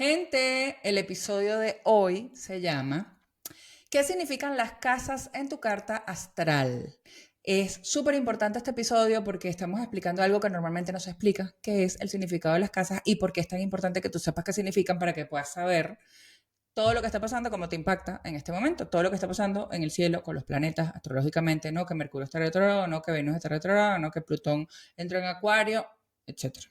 Gente, el episodio de hoy se llama ¿Qué significan las casas en tu carta astral? Es súper importante este episodio porque estamos explicando algo que normalmente no se explica, que es el significado de las casas y por qué es tan importante que tú sepas qué significan para que puedas saber todo lo que está pasando, cómo te impacta en este momento, todo lo que está pasando en el cielo con los planetas astrológicamente, no que Mercurio está retrógrado, no que Venus está retrógrado, no que Plutón entró en Acuario, etcétera.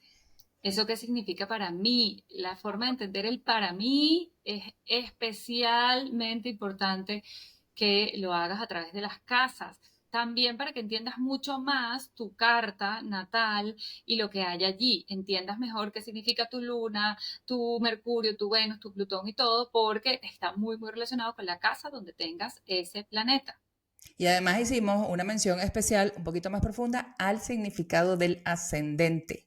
¿Eso qué significa para mí? La forma de entender el para mí es especialmente importante que lo hagas a través de las casas. También para que entiendas mucho más tu carta natal y lo que hay allí. Entiendas mejor qué significa tu luna, tu Mercurio, tu Venus, tu Plutón y todo, porque está muy relacionado con la casa donde tengas ese planeta. Y además hicimos una mención especial, un poquito más profunda, al significado del ascendente.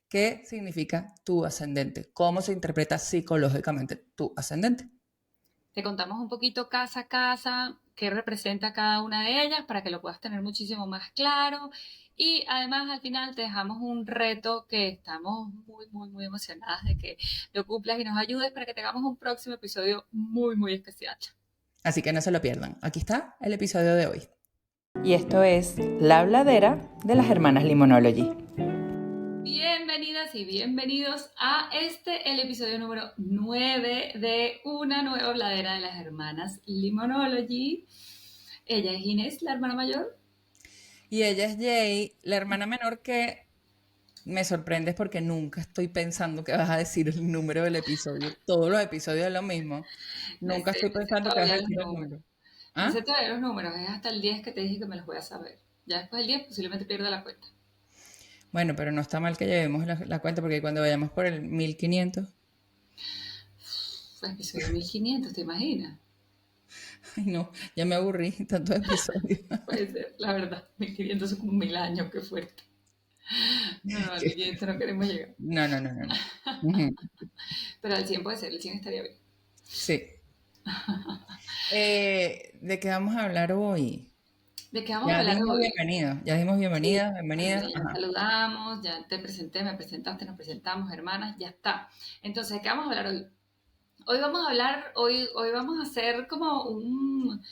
¿Qué significa tu ascendente? ¿Cómo se interpreta psicológicamente tu ascendente? Te contamos un poquito casa a casa, qué representa cada una de ellas para que lo puedas tener muchísimo más claro. Y además al final te dejamos un reto que estamos muy emocionadas de que lo cumplas y nos ayudes para que tengamos un próximo episodio muy especial. Así que no se lo pierdan. Aquí está el episodio de hoy. Y esto es La Habladera de las Hermanas Limonology. Bienvenidas y bienvenidos a el episodio número 9 de una nueva habladera de las hermanas Limonology. Ella es Inés, la hermana mayor. Y ella es Jay, la hermana menor que me sorprendes porque nunca estoy pensando que vas a decir el número del episodio. Todos los episodios es lo mismo. Nunca estoy Me sé pensando que vas a todavía los decir el números. número. Me sé ¿Ah? todavía los números, es hasta el 10 que te dije que me los voy a saber. Ya después del 10 posiblemente pierda la cuenta. Bueno, pero no está mal que llevemos la cuenta porque cuando vayamos por el 1500, Fue episodio 1500, ¿te imaginas? ay no, ya me aburrí tantos episodios. Puede ser, la verdad. 1500 es como 1000 años, qué fuerte. No, al 1500 no queremos llegar. No, no, no, no, no. Ujú. Pero al 100 puede ser, el 100 estaría bien. Sí. ¿De qué vamos a hablar hoy? ¿De qué vamos a Ya hablar dijimos hoy? bienvenido, ya dijimos Sí, bienvenida, bueno, bienvenida. ya Ajá. saludamos, ya te presenté, me presentaste, nos presentamos, hermanas, ya está. Entonces, ¿de qué vamos a hablar hoy? Hoy vamos a hacer como un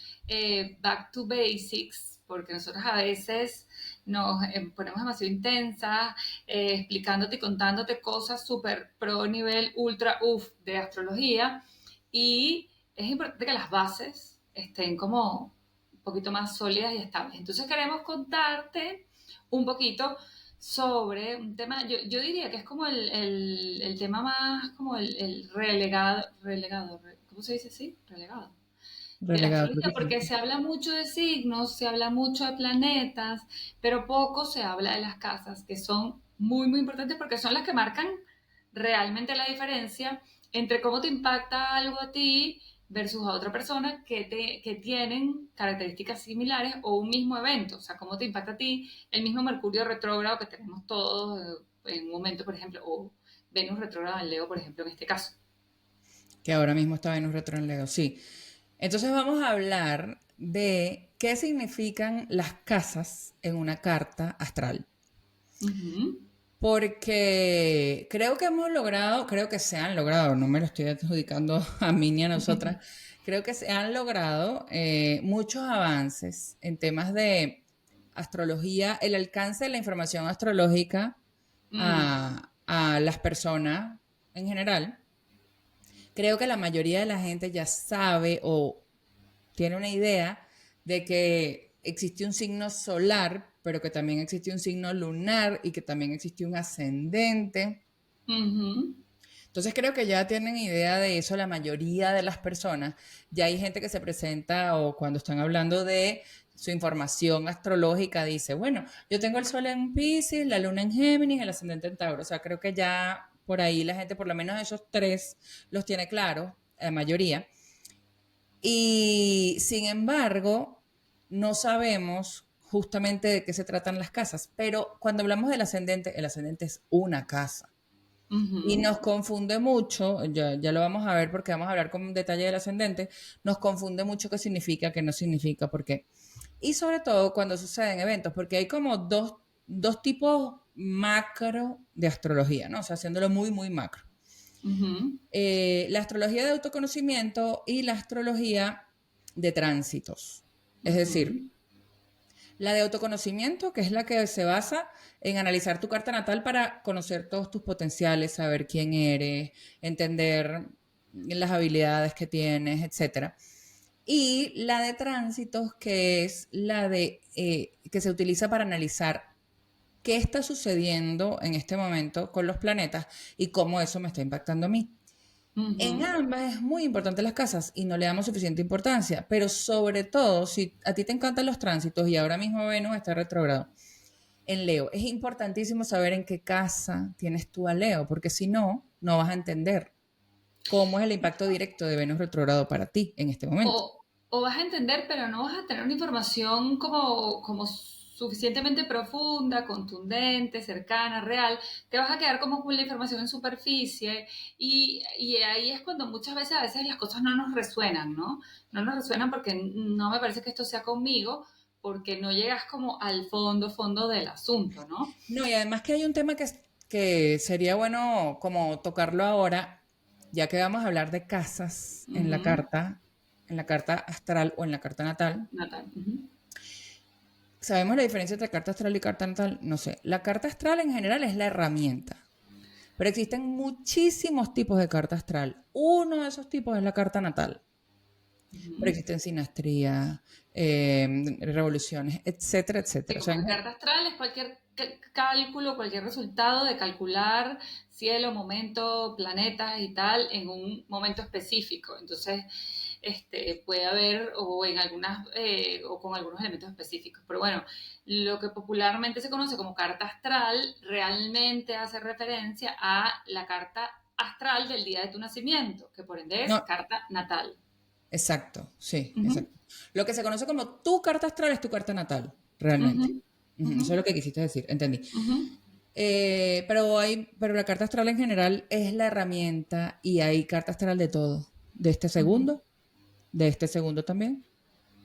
back to basics, porque nosotros a veces nos ponemos demasiado intensas, explicándote y contándote cosas súper pro nivel ultra uff de astrología, y es importante que las bases estén como un poquito más sólidas y estables. Entonces queremos contarte un poquito sobre un tema, yo diría que es como el tema más, como el relegado, ¿cómo se dice así? Relegado. De la Relegado, creo astrología, que sí. porque se habla mucho de signos, se habla mucho de planetas, pero poco se habla de las casas, que son muy importantes porque son las que marcan realmente la diferencia entre cómo te impacta algo a ti versus a otra persona que tienen características similares o un mismo evento. O sea, cómo te impacta a ti el mismo Mercurio retrógrado que tenemos todos en un momento, por ejemplo, o Venus retrógrado en Leo, por ejemplo, en este caso. Que ahora mismo está Venus retro en Leo, sí. Entonces vamos a hablar de qué significan las casas en una carta astral. Ujú. Porque creo que hemos logrado, creo que se han logrado, no me lo estoy adjudicando a mí ni a nosotras, creo que se han logrado muchos avances en temas de astrología, el alcance de la información astrológica Mm. a las personas en general. Creo que la mayoría de la gente ya sabe o tiene una idea de que existe un signo solar, pero que también existe un signo lunar y que también existe un ascendente. Ujú. Entonces creo que ya tienen idea de eso la mayoría de las personas. Ya hay gente que se presenta o cuando están hablando de su información astrológica dice, bueno, yo tengo el sol en Pisces, la luna en Géminis, el ascendente en Tauro. O sea, creo que ya por ahí la gente, por lo menos esos tres, los tiene claros, la mayoría. Y sin embargo, no sabemos justamente de qué se tratan las casas, pero cuando hablamos del ascendente, el ascendente es una casa. Y Ujú. nos confunde mucho, ya lo vamos a ver porque vamos a hablar con detalle del ascendente, nos confunde mucho qué significa, qué no significa, por qué. Y sobre todo cuando suceden eventos, porque hay como dos tipos macro de astrología, ¿no? O sea, haciéndolo muy macro. Ujú, La astrología de autoconocimiento y la astrología de tránsitos. Es decir, ujú. la de autoconocimiento, que es la que se basa en analizar tu carta natal para conocer todos tus potenciales, saber quién eres, entender las habilidades que tienes, etcétera. Y la de tránsitos, que es la de que se utiliza para analizar qué está sucediendo en este momento con los planetas y cómo eso me está impactando a mí. En Ujú. ambas es muy importante las casas y no le damos suficiente importancia, pero sobre todo si a ti te encantan los tránsitos y ahora mismo Venus está retrógrado en Leo, es importantísimo saber en qué casa tienes tú a Leo, porque si no, no vas a entender cómo es el impacto directo de Venus retrógrado para ti en este momento. O vas a entender, pero no vas a tener una información como suficientemente profunda, contundente, cercana, real. Te vas a quedar como con la información en superficie y ahí es cuando muchas veces, a veces las cosas no nos resuenan, ¿no? No nos resuenan porque no me parece que esto sea conmigo, porque no llegas como al fondo del asunto, ¿no? No, y además que hay un tema que sería bueno como tocarlo ahora, ya que vamos a hablar de casas Ujú. en la carta astral o en la carta natal. Natal. Ujú. ¿Sabemos la diferencia entre carta astral y carta natal? No sé. La carta astral en general es la herramienta, pero existen muchísimos tipos de carta astral. Uno de esos tipos es la carta natal, pero Ujú. existen sinastrías, revoluciones, etcétera, Sí, etcétera. O sea, como que carta astral es cualquier cálculo, cualquier resultado de calcular cielo, momento, planetas y tal en un momento específico. Entonces, puede haber o en algunas o con algunos elementos específicos. Pero bueno, lo que popularmente se conoce como carta astral realmente hace referencia a la carta astral del día de tu nacimiento, que por ende es no, carta natal. exacto, sí, Ujú, exacto. Lo que se conoce como tu carta astral es tu carta natal, realmente. ujú, Ujú, ujú, eso es lo que quisiste decir, entendí. ujú, Pero la carta astral en general es la herramienta y hay carta astral de todo. ujú, De este segundo también,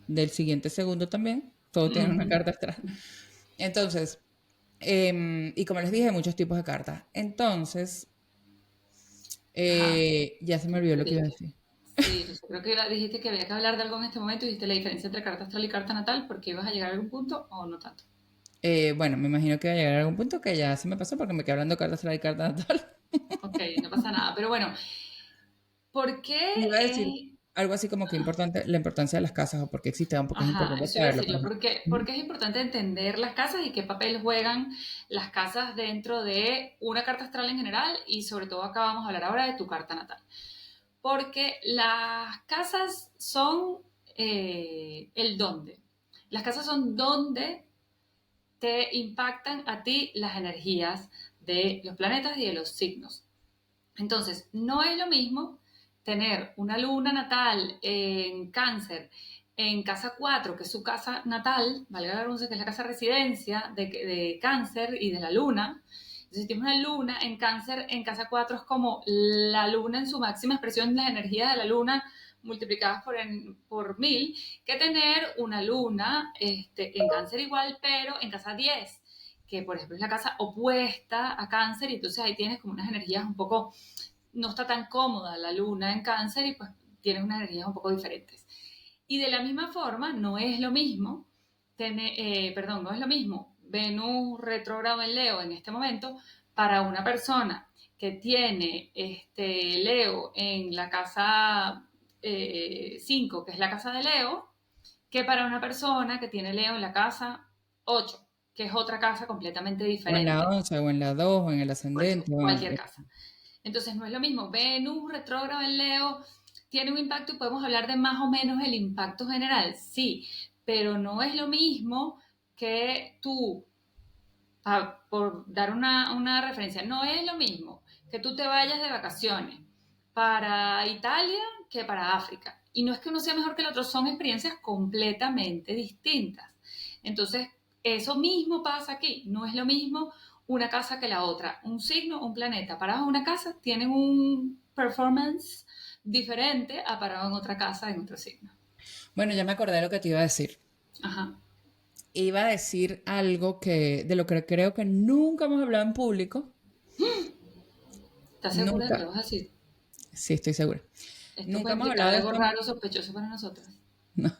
del siguiente segundo también. Todo tiene una ujú. carta astral. Entonces, y como les dije, hay muchos tipos de cartas. Entonces, Ajá. ya se me olvidó lo que iba a decir. Sí, yo creo que dijiste que había que hablar de algo en este momento y dijiste la diferencia entre carta astral y carta natal, porque ibas a llegar a algún punto o no tanto. Bueno, me imagino que va a llegar a algún punto que ya se me pasó porque me quedé hablando de carta astral y carta natal. Ok, no pasa nada. Pero bueno, ¿por qué Iba a decir es... algo así como que importante, la importancia de las casas o por qué existen, porque es Ajá, importante eso iba a saberlo, por decirlo. ejemplo. Por qué es importante entender las casas y qué papel juegan las casas dentro de una carta astral en general? Y sobre todo acá vamos a hablar ahora de tu carta natal. Porque las casas son el dónde. Las casas son donde te impactan a ti las energías de los planetas y de los signos. Entonces, no es lo mismo tener una luna natal en cáncer en casa 4, que es su casa natal, valga la redundancia, que es la casa residencia de cáncer y de la luna. Entonces, si tienes una luna en cáncer en casa 4 es como la luna en su máxima expresión, las energías de la luna multiplicadas por 1000, que tener una luna en cáncer igual, pero en casa 10, que por ejemplo es la casa opuesta a cáncer, y entonces ahí tienes como unas energías un poco, no está tan cómoda la luna en cáncer y pues tienes unas energías un poco diferentes. Y de la misma forma, no es lo mismo, no es lo mismo Venus retrógrado en Leo en este momento para una persona que tiene Leo en la casa 5, que es la casa de Leo, que para una persona que tiene Leo en la casa 8, que es otra casa completamente O en la diferente. 11 o en la 2 o en el Por ascendente. eso, cualquier casa. Entonces no es lo mismo. Venus retrógrado en Leo tiene un impacto y podemos hablar de más o menos el impacto general, sí, pero no es lo mismo que tú, por dar una referencia, no es lo mismo que tú te vayas de vacaciones para Italia que para África. Y no es que uno sea mejor que el otro, son experiencias completamente distintas. Entonces, eso mismo pasa aquí. No es lo mismo una casa que la otra. Un signo, un planeta, parado en una casa, tienen un performance diferente a parado en otra casa, en otro signo. Bueno, ya me acordé de lo que te iba a decir. Ajá. Iba a decir algo de lo que creo que nunca hemos hablado en público. ¿Estás segura de que Nunca. lo vas a decir? Sí, estoy segura. Esto Nunca puede hemos implicar hablado de algo esto. raro, sospechoso para nosotras. No,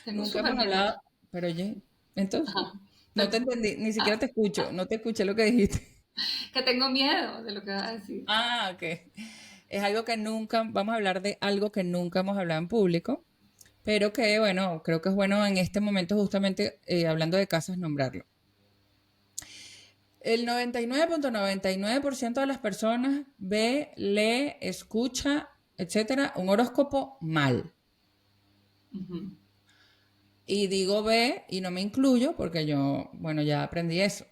Tengo nunca súper hemos miedo. hablado. Pero oye, entonces, Ajá. no te entendí, ni siquiera te escucho, no te escuché lo que dijiste. Que tengo miedo de lo que vas a decir. Ah, ok. Es algo que nunca, vamos a hablar de algo que nunca hemos hablado en público, pero que, bueno, creo que es bueno en este momento justamente hablando de casas nombrarlo. El 99.99% de las personas ve, lee, escucha, etcétera, un horóscopo mal. Ujú. Y digo ve y no me incluyo porque yo, bueno, ya aprendí eso.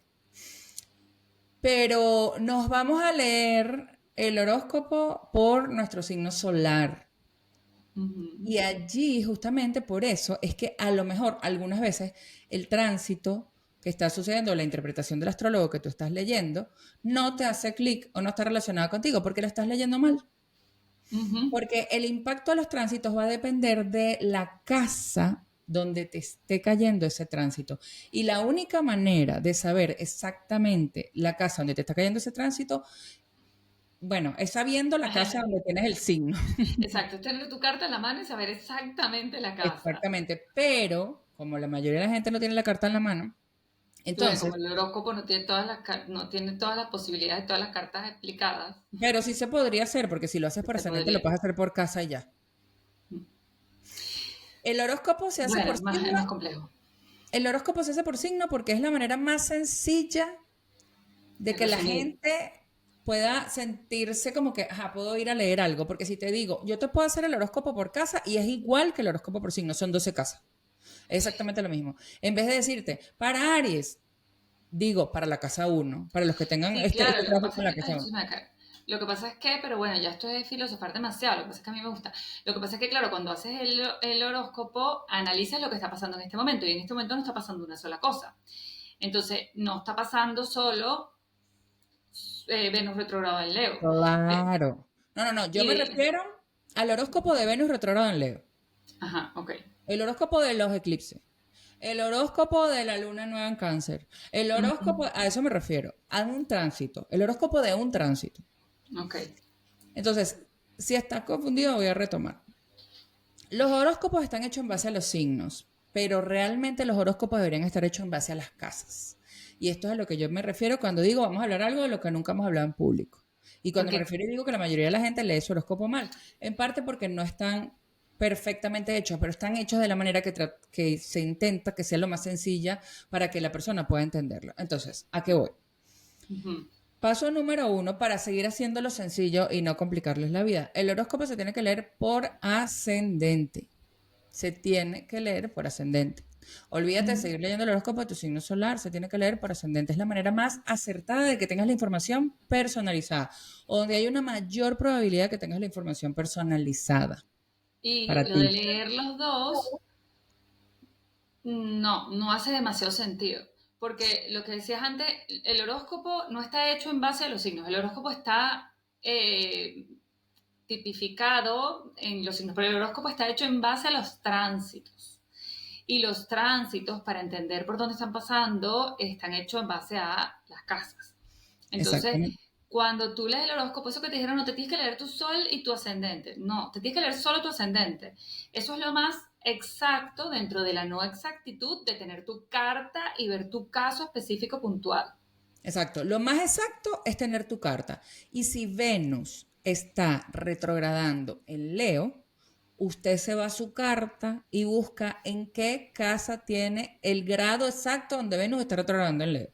Pero nos vamos a leer el horóscopo por nuestro signo solar. Ujú. Y allí, justamente por eso, es que a lo mejor algunas veces el tránsito que está sucediendo, la interpretación del astrólogo que tú estás leyendo, no te hace clic o no está relacionado contigo porque lo estás leyendo mal. Ujú. Porque el impacto de los tránsitos va a depender de la casa donde te esté cayendo ese tránsito. Y la única manera de saber exactamente la casa donde te está cayendo ese tránsito, bueno, es sabiendo la casa donde tienes el signo. Exacto, es tener tu carta en la mano y saber exactamente la casa. Exactamente. Pero, como la mayoría de la gente no tiene la carta en la mano, Claro, como entonces, el horóscopo no tiene no tiene todas las posibilidades, todas las cartas explicadas, pero sí se podría hacer, porque si lo haces por se ascendente, lo podría. puedes hacer por casa y ya. El horóscopo se hace Bueno, por es signo. más complejo El horóscopo se hace por signo porque es la manera más sencilla de de que la resumir. gente pueda sentirse como que, ajá, puedo ir a leer algo. Porque si te digo, yo te puedo hacer el horóscopo por casa y es igual que el horóscopo por signo, son 12 casas. Es exactamente lo mismo. En vez de decirte, para Aries, digo, para la casa uno para los que tengan Sí, este claro, lo que tráfico pasa en es la que, ay, casa Jesús, 1. me va a caer. Lo que pasa es que, pero bueno, ya esto es filosofar demasiado, lo que pasa es que a mí me gusta. Lo que pasa es que, claro, cuando haces el horóscopo, analizas lo que está pasando en este momento, y en este momento no está pasando una sola cosa. Entonces, no está pasando solo Venus retrogrado en Leo. Eh, Claro. No, no, no, yo y me de, refiero al horóscopo de Venus retrógrado en Leo, ajá, ok. el horóscopo de los eclipses, el horóscopo de la luna nueva en cáncer, el Ujú. horóscopo, a eso me refiero, a un tránsito, el horóscopo de un tránsito. Ok. Entonces, si estás confundido, voy a retomar. Los horóscopos están hechos en base a los signos, pero realmente los horóscopos deberían estar hechos en base a las casas. Y esto es a lo que yo me refiero cuando digo vamos a hablar algo de lo que nunca hemos hablado en público. Y cuando me Porque, refiero y digo que la mayoría de la gente lee su horóscopo mal, en parte porque no están perfectamente hechos, pero están hechos de la manera que se intenta que sea lo más sencilla para que la persona pueda entenderlo. Entonces, ¿a qué voy? ujú. Paso número uno para seguir haciéndolo sencillo y no complicarles la vida. El horóscopo se tiene que leer por ascendente. Se tiene que leer por ascendente. Olvídate de seguir leyendo el horóscopo de tu signo solar, se tiene que leer por ascendente. Es la manera más acertada de que tengas la información personalizada, o donde hay una mayor probabilidad de que tengas la información personalizada Y para lo de ti. leer los dos, no hace demasiado sentido. Porque lo que decías antes, el horóscopo no está hecho en base a los signos. El horóscopo está tipificado en los signos, pero el horóscopo está hecho en base a los tránsitos. Y los tránsitos, para entender por dónde están pasando, están hechos en base a las casas. Entonces, Exactamente. cuando tú lees el horóscopo, eso que te dijeron, no te tienes que leer tu sol y tu ascendente. No, te tienes que leer solo tu ascendente. Eso es lo más exacto dentro de la no exactitud de tener tu carta y ver tu caso específico puntual. Exacto. Lo más exacto es tener tu carta. Y si Venus está retrogradando en Leo, usted se va a su carta y busca en qué casa tiene el grado exacto donde Venus está retrogradando en Leo.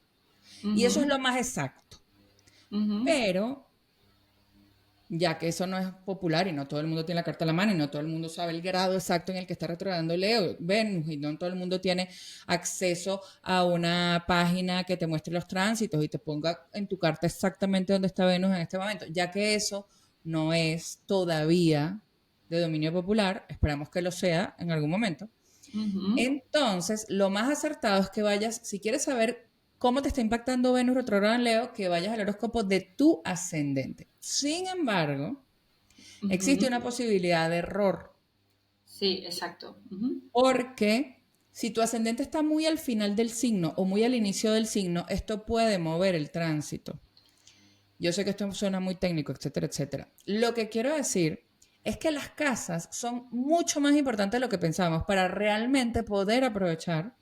Uh Y eso es -huh, lo más exacto. uh -huh. Pero, ya que eso no es popular y no todo el mundo tiene la carta a la mano y no todo el mundo sabe el grado exacto en el que está retrogradando Leo, Venus, y no todo el mundo tiene acceso a una página que te muestre los tránsitos y te ponga en tu carta exactamente dónde está Venus en este momento, ya que eso no es todavía de dominio popular, esperamos que lo sea en algún momento. Entonces, lo más acertado es que vayas, si quieres saber cómo te está impactando Venus retrógrado en Leo, que vayas al horóscopo de tu ascendente. Sin embargo, Uh existe -huh. una posibilidad de error, Sí, exacto. Uh -huh. porque si tu ascendente está muy al final del signo o muy al inicio del signo, esto puede mover el tránsito. Yo sé que esto suena muy técnico, etcétera, etcétera. Lo que quiero decir es que las casas son mucho más importantes de lo que pensamos para realmente poder aprovechar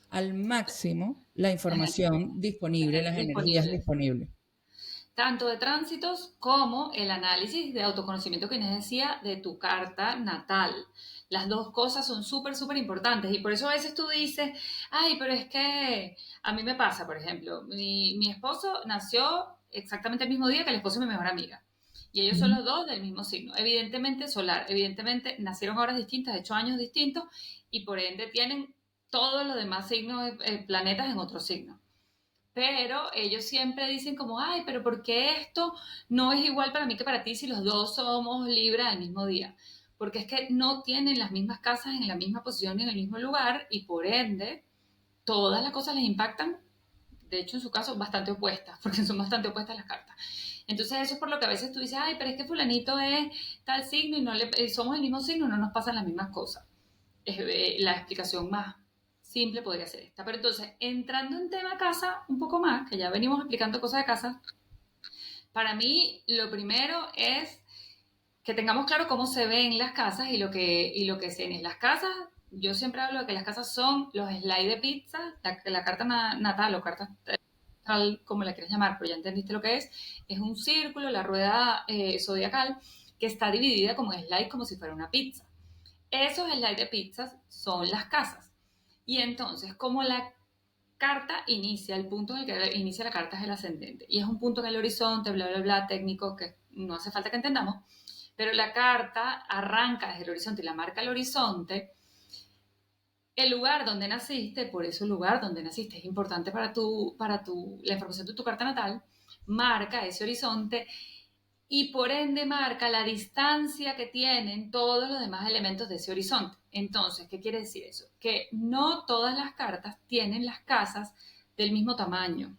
al máximo la información La disponible, las energía energías disponible. disponibles. Tanto de tránsitos como el análisis de autoconocimiento que Inés decía de tu carta natal. Las dos cosas son súper, súper importantes y por eso a veces tú dices, ay, pero es que a mí me pasa, por ejemplo, mi esposo nació exactamente el mismo día que el esposo de mi mejor amiga y ellos son Ujú. los dos del mismo signo, evidentemente solar, evidentemente nacieron a horas distintas, de 8 años distintos y por ende tienen todos los demás signos, planetas en otro signo. Pero ellos siempre dicen como, ay, pero ¿por qué esto no es igual para mí que para ti si los dos somos Libra al mismo día? Porque es que no tienen las mismas casas en la misma posición y en el mismo lugar y por ende todas las cosas les impactan, de hecho en su caso bastante opuestas, porque son bastante opuestas las cartas. Entonces eso es por lo que a veces tú dices, ay, pero es que fulanito es tal signo y no le, somos el mismo signo, no nos pasan las mismas cosas. Es, la explicación más simple podría ser esta. Pero entonces, entrando en tema casa un poco más, que ya venimos explicando cosas de casa, para mí lo primero es que tengamos claro cómo se ven las casas y lo que se ven. Las casas, yo siempre hablo de que las casas son los slides de pizza, la carta natal o carta tal como la quieres llamar, pero ya entendiste lo que es un círculo, la rueda zodiacal, que está dividida como slide, como si fuera una pizza. Esos slides de pizzas son las casas. Y entonces, como la carta inicia, el punto en el que inicia la carta es el ascendente. Y es un punto en el horizonte, bla, bla, bla, técnico, que no hace falta que entendamos. Pero la carta arranca desde el horizonte y la marca el horizonte. El lugar donde naciste, por eso el lugar donde naciste es importante la información de tu carta natal, marca ese horizonte y por ende marca la distancia que tienen todos los demás elementos de ese horizonte. Entonces, ¿qué quiere decir eso? Que no todas las cartas tienen las casas del mismo tamaño.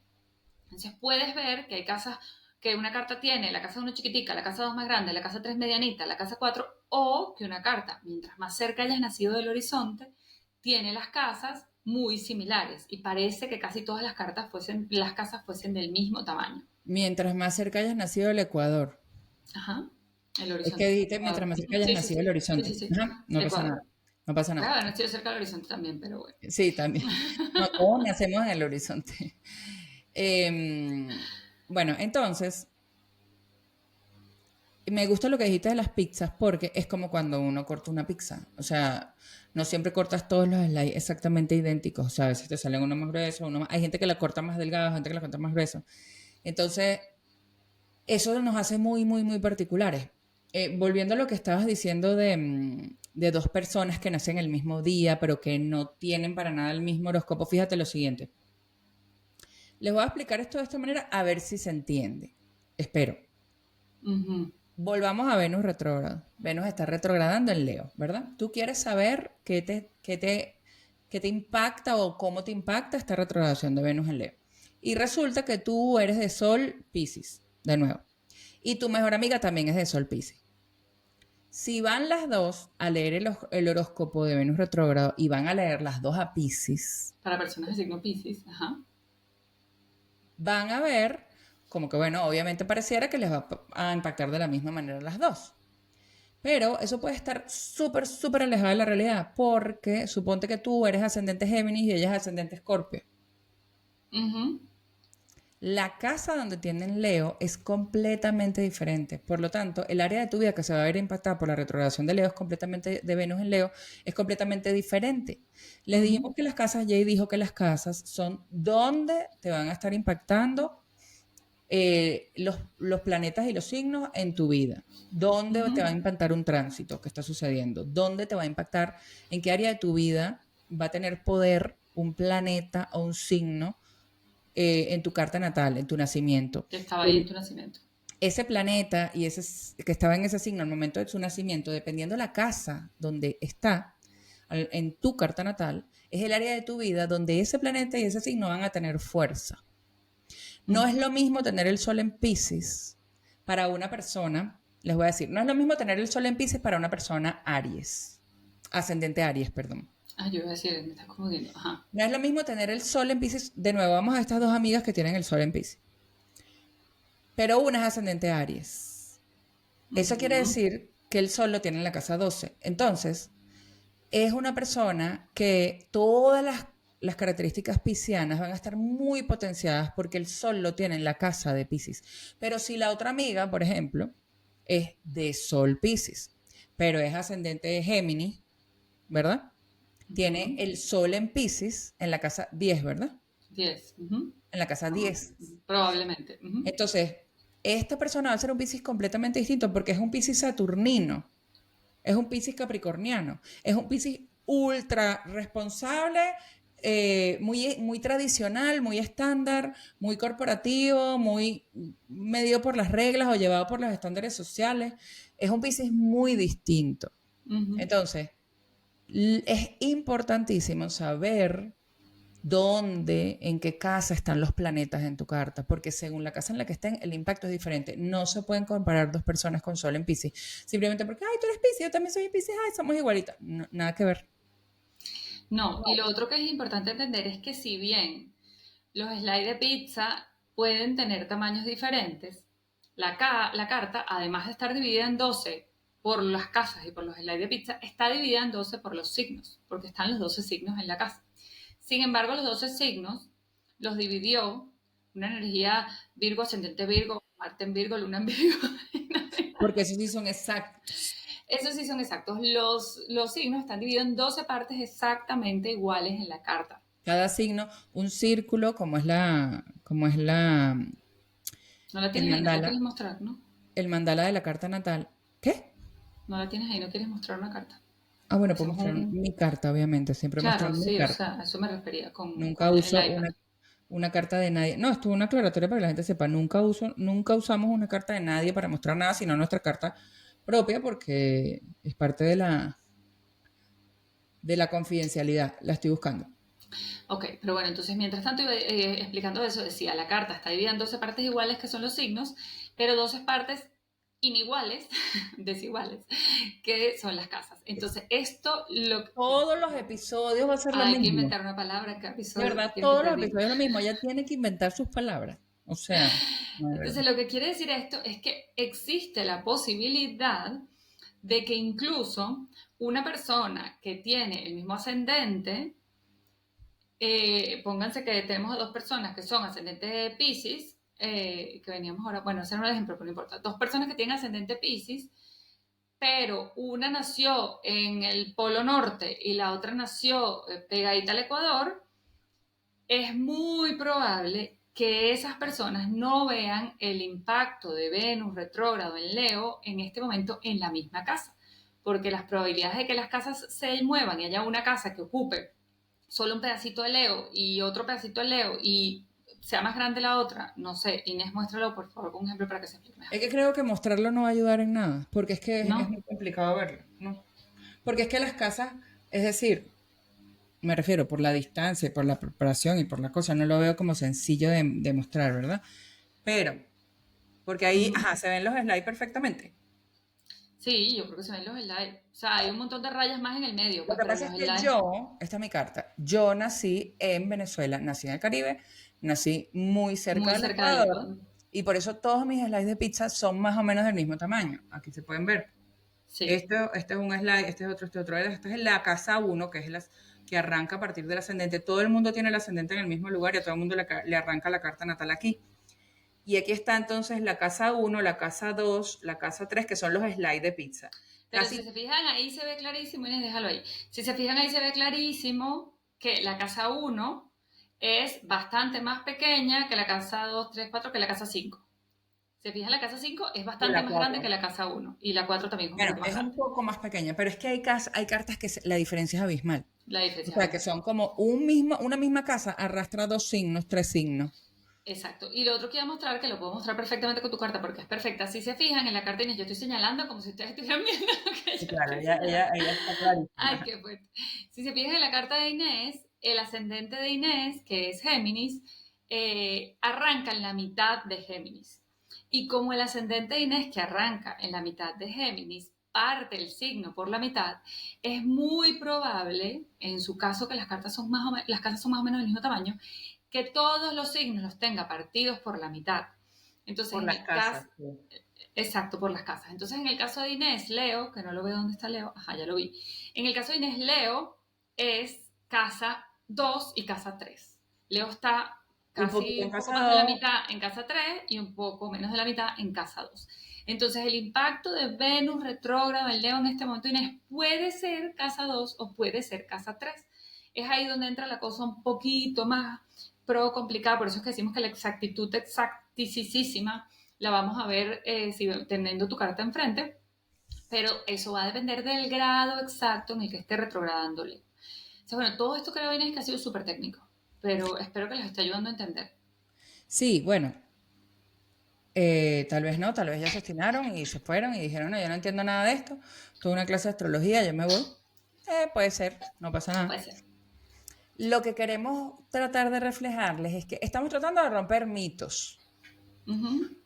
Entonces, puedes ver que hay casas que una carta tiene, la casa 1 chiquitica, la casa 2 más grande, la casa 3 medianita, la casa 4, o que una carta, mientras más cerca hayas nacido del horizonte, tiene las casas muy similares y parece que casi todas las casas fuesen del mismo tamaño. Mientras más cerca hayas nacido del Ecuador. Ajá, el Es que horizonte. dijiste mientras Ecuador. más cerca hayas Sí, sí, nacido del sí. Sí, horizonte. sí, sí. Ajá, no El pasa Ecuador. nada. No pasa Puede nada. haber nacido cerca del horizonte también, pero bueno. Sí, también. No, todos nacemos en el horizonte. Bueno, entonces, me gusta lo que dijiste de las pizzas porque es como cuando uno corta una pizza. O sea, no siempre cortas todos los slices exactamente idénticos. O sea, a veces te salen uno más grueso, uno más... Hay gente que la corta más delgada, gente que la corta más grueso. Entonces, eso nos hace muy, muy, muy particulares. Volviendo a lo que estabas diciendo de dos personas que nacen el mismo día, pero que no tienen para nada el mismo horóscopo, fíjate lo siguiente. Les voy a explicar esto de esta manera a ver si se entiende. Espero. Ujú. Volvamos a Venus retrógrado. Venus está retrogradando en Leo, ¿verdad? Tú quieres saber qué te impacta o cómo te impacta esta retrogradación de Venus en Leo. Y resulta que tú eres de Sol Piscis, de nuevo. Y tu mejor amiga también es de Sol Piscis. Si van las dos a leer el horóscopo de Venus retrógrado y van a leer las dos a Piscis, Para personas de signo Piscis, ajá. van a ver como que, bueno, obviamente pareciera que les va a impactar de la misma manera las dos. Pero eso puede estar súper, súper alejado de la realidad, porque suponte que tú eres ascendente Géminis y ella es ascendente Escorpio. Ujú. La casa donde tienen Leo es completamente diferente. Por lo tanto, el área de tu vida que se va a ver impactada por la retrogradación de Leo es completamente de Venus en Leo, es completamente diferente. Les Ujú. dijimos que las casas, Jay dijo que las casas son donde te van a estar impactando los planetas y los signos en tu vida. ¿Dónde te va a Ujú. impactar un tránsito que está sucediendo? ¿Dónde te va a impactar? ¿En qué área de tu vida va a tener poder un planeta o un signo en tu carta natal, en tu nacimiento? Que estaba ahí en tu nacimiento. Ese planeta y ese que estaba en ese signo al momento de su nacimiento, dependiendo de la casa donde está en tu carta natal, es el área de tu vida donde ese planeta y ese signo van a tener fuerza. No es Ujú. lo mismo tener el sol en Pisces para una persona, les voy a decir, no es lo mismo tener el sol en Pisces para una persona Aries, ascendente Aries, perdón. Ah, yo iba a decir, me estás confundiendo. Ajá. No es lo mismo tener el sol en Pisces, de nuevo, vamos a estas dos amigas que tienen el sol en Pisces. pero una es ascendente Aries. Eso quiere Ujú. decir que el Sol lo tiene en la casa 12. Entonces, es una persona que todas las características piscianas van a estar muy potenciadas porque el Sol lo tiene en la casa de Piscis. Pero si la otra amiga, por ejemplo, es de Sol Piscis, pero es ascendente de Géminis, ¿verdad? Tiene Ujú. el Sol en Piscis en la casa 10, ¿verdad? 10. Ujú. En la casa 10. Probablemente. Ujú. Entonces, esta persona va a ser un Piscis completamente distinto porque es un Piscis saturnino, es un Piscis capricorniano, es un Piscis ultra responsable, muy tradicional, muy estándar, muy corporativo, muy medido por las reglas o llevado por los estándares sociales. Es un Piscis muy distinto. Ujú. Entonces, es importantísimo saber dónde, en qué casa están los planetas en tu carta, porque según la casa en la que estén, el impacto es diferente. No se pueden comparar dos personas con Sol en Piscis, simplemente porque, ay, tú eres Piscis, yo también soy Piscis, ay, somos igualitas. No, nada que ver. No, y lo otro que es importante entender es que si bien los slides de pizza pueden tener tamaños diferentes, la carta, además de estar dividida en 12 por las casas y por los slides de pizza, está dividida en 12 por los signos, porque están los 12 signos en la casa. Sin embargo, los 12 signos los dividió una energía Virgo, ascendente Virgo, Marte en Virgo, Luna en Virgo. Porque esos sí son exactos. Esos sí son exactos. Los signos están divididos en 12 partes exactamente iguales en la carta. Cada signo, un círculo, como es No la el tienes ahí, no la mandala, quieres mostrar, ¿no? el mandala de la carta natal. ¿Qué? No la tienes ahí, no quieres mostrar una carta. Ah, bueno, puedo Hacemos mostrar un... mi carta, obviamente, siempre muestro Claro, mi sí, o carta. sea, a eso me refería Nunca con el uso iPad. una carta de nadie. No, esto es una aclaratoria para que la gente sepa. Nunca usamos una carta de nadie para mostrar nada, sino nuestra carta propia, porque es parte de la confidencialidad. La estoy buscando. Ok, pero bueno, entonces mientras tanto iba explicando eso, decía, la carta está dividida en 12 partes iguales que son los signos, pero 12 partes iniguales, desiguales, que son las casas. Entonces, esto lo... Todos los episodios va a ser lo Hay que mismo. inventar una palabra en cada De episodio verdad, porque es que todos te los digo. episodios es lo mismo. Ella tiene que inventar sus palabras. O sea, no, de verdad. Entonces, lo que quiere decir esto es que existe la posibilidad de que incluso una persona que tiene el mismo ascendente, pónganse que tenemos a dos personas que son ascendente de Pisces, que veníamos ahora, bueno, ese no es el ejemplo, pero no importa, dos personas que tienen ascendente Pisces, pero una nació en el Polo Norte y la otra nació pegadita al Ecuador, es muy probable que esas personas no vean el impacto de Venus retrógrado en Leo en este momento en la misma casa, porque las probabilidades de que las casas se muevan y haya una casa que ocupe solo un pedacito de Leo y otro pedacito de Leo y sea más grande la otra, no sé, Inés, muéstralo por favor con un ejemplo para que se explique mejor. Es que creo que mostrarlo no va a ayudar en nada, porque es que es ¿No? muy complicado verlo, ¿no? Porque es que las casas, es decir, me refiero por la distancia, por la preparación y por la cosa, no lo veo como sencillo de mostrar, ¿verdad? Pero, porque Uh ahí, -huh. ajá, se ven los slides perfectamente. Sí, yo creo que se ven los slides. O sea, hay un montón de rayas más en el medio, Lo pues, que pero pasa los es que slides. esta es mi carta, yo nací en Venezuela, nací en el Caribe, nací muy cerca Muy del cerca del Ecuador, Ecuador. y por eso todos mis slides de pizza son más o menos del mismo tamaño. Aquí se pueden ver. Sí. Este es un slide, este es otro. Este es la casa uno, que es que arranca a partir del ascendente. Todo el mundo tiene el ascendente en el mismo lugar y a todo el mundo le arranca la carta natal aquí. Y aquí está entonces la casa uno, la casa 2, la casa 3, que son los slides de pizza. Pero si Casi se fijan, ahí se ve clarísimo, Inés, déjalo ahí. Si se fijan, ahí se ve clarísimo que la casa uno es bastante más pequeña que la casa 2, 3, 4, que la casa 5. Se fijan, la casa 5 es con bastante la más grande que 4. la casa uno. Y la 4 también es un Bueno, poquito más es un grande. poco más pequeña, pero es que hay cartas que la diferencia es abismal. La O diferencia es sea, que abismal. son como una misma casa arrastra dos signos, tres signos. Exacto. Y lo otro que iba a mostrar, que lo puedo mostrar perfectamente con tu carta porque es perfecta. Si se fijan en la carta Inés, yo estoy señalando como si ustedes estuvieran viendo lo que Sí, yo claro, estoy ella, ella, señalando. ella está clarísima. Ay, qué fuerte. Si se fijan en la carta de Inés, el ascendente de Inés, que es Géminis, arranca en la mitad de Géminis. Y como el ascendente de Inés, que arranca en la mitad de Géminis, parte el signo por la mitad, es muy probable, en su caso que las cartas son las casas son más o menos del mismo tamaño, que todos los signos los tenga partidos por la mitad. Entonces, Por en las el casas. caso, Sí. exacto, por las casas. Entonces, en el caso de Inés, Leo, que no lo veo dónde está Leo, ajá, ya lo vi. En el caso de Inés, Leo es casa 2 y casa 3. Leo está Un poquito casi en un poco casa más de la 2. mitad en casa 3 y un poco menos de la mitad en casa 2. Entonces, el impacto de Venus retrógrado en Leo en este momento, Inés, puede ser casa 2 o puede ser casa 3. Es ahí donde entra la cosa un poquito más complicada, por eso es que decimos que la exactitud exactísima la vamos a ver si, teniendo tu carta enfrente, pero eso va a depender del grado exacto en el que esté retrogradándole. O sea, bueno, todo esto que viene es que ha sido súper técnico, pero espero que les esté ayudando a entender. Sí, bueno, tal vez no, tal vez ya se obstinaron y se fueron y dijeron, no, yo no entiendo nada de esto, tuve una clase de astrología, yo me voy. Puede ser, no pasa Puede nada. ser. Lo que queremos tratar de reflejarles es que estamos tratando de romper mitos. Ujú.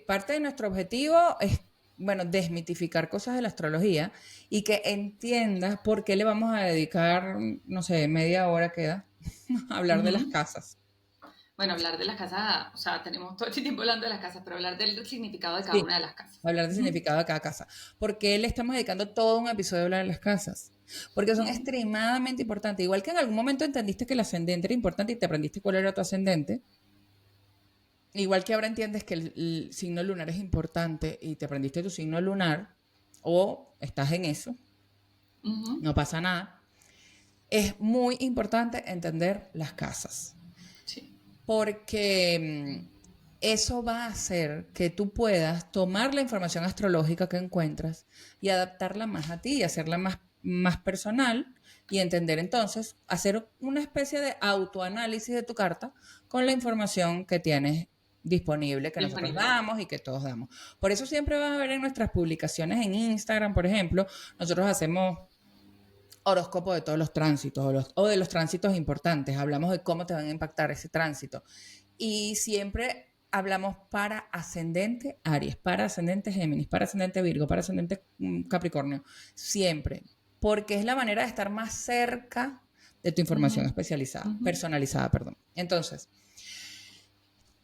Parte de nuestro objetivo es, bueno, desmitificar cosas de la astrología y que entiendas por qué le vamos a dedicar, no sé, media hora queda a hablar de las Ujú. casas. Bueno, hablar de las casas, o sea, tenemos todo este tiempo hablando de las casas, pero hablar del significado de cada Sí, una de las casas. hablar del Ujú. significado de cada casa. ¿Por qué le estamos dedicando todo un episodio a hablar de las casas? Porque son Ujú. extremadamente importantes. Igual que en algún momento entendiste que el ascendente era importante y te aprendiste cuál era tu ascendente, igual que ahora entiendes que el signo lunar es importante y te aprendiste tu signo lunar o estás en eso, Ujú. no pasa nada. Es muy importante entender las casas Sí. porque eso va a hacer que tú puedas tomar la información astrológica que encuentras y adaptarla más a ti y hacerla más personal y entender entonces, hacer una especie de autoanálisis de tu carta con la información que tienes disponible, que nosotros Disponible. damos y que todos damos. Por eso siempre vas a ver en nuestras publicaciones en Instagram, por ejemplo, nosotros hacemos horóscopo de todos los tránsitos o de los tránsitos importantes. Hablamos de cómo te van a impactar ese tránsito. Y siempre hablamos para ascendente Aries, para ascendente Géminis, para ascendente Virgo, para ascendente Capricornio. Siempre. Porque es la manera de estar más cerca de tu información Ujú. especializada, Ujú. personalizada, perdón. Entonces,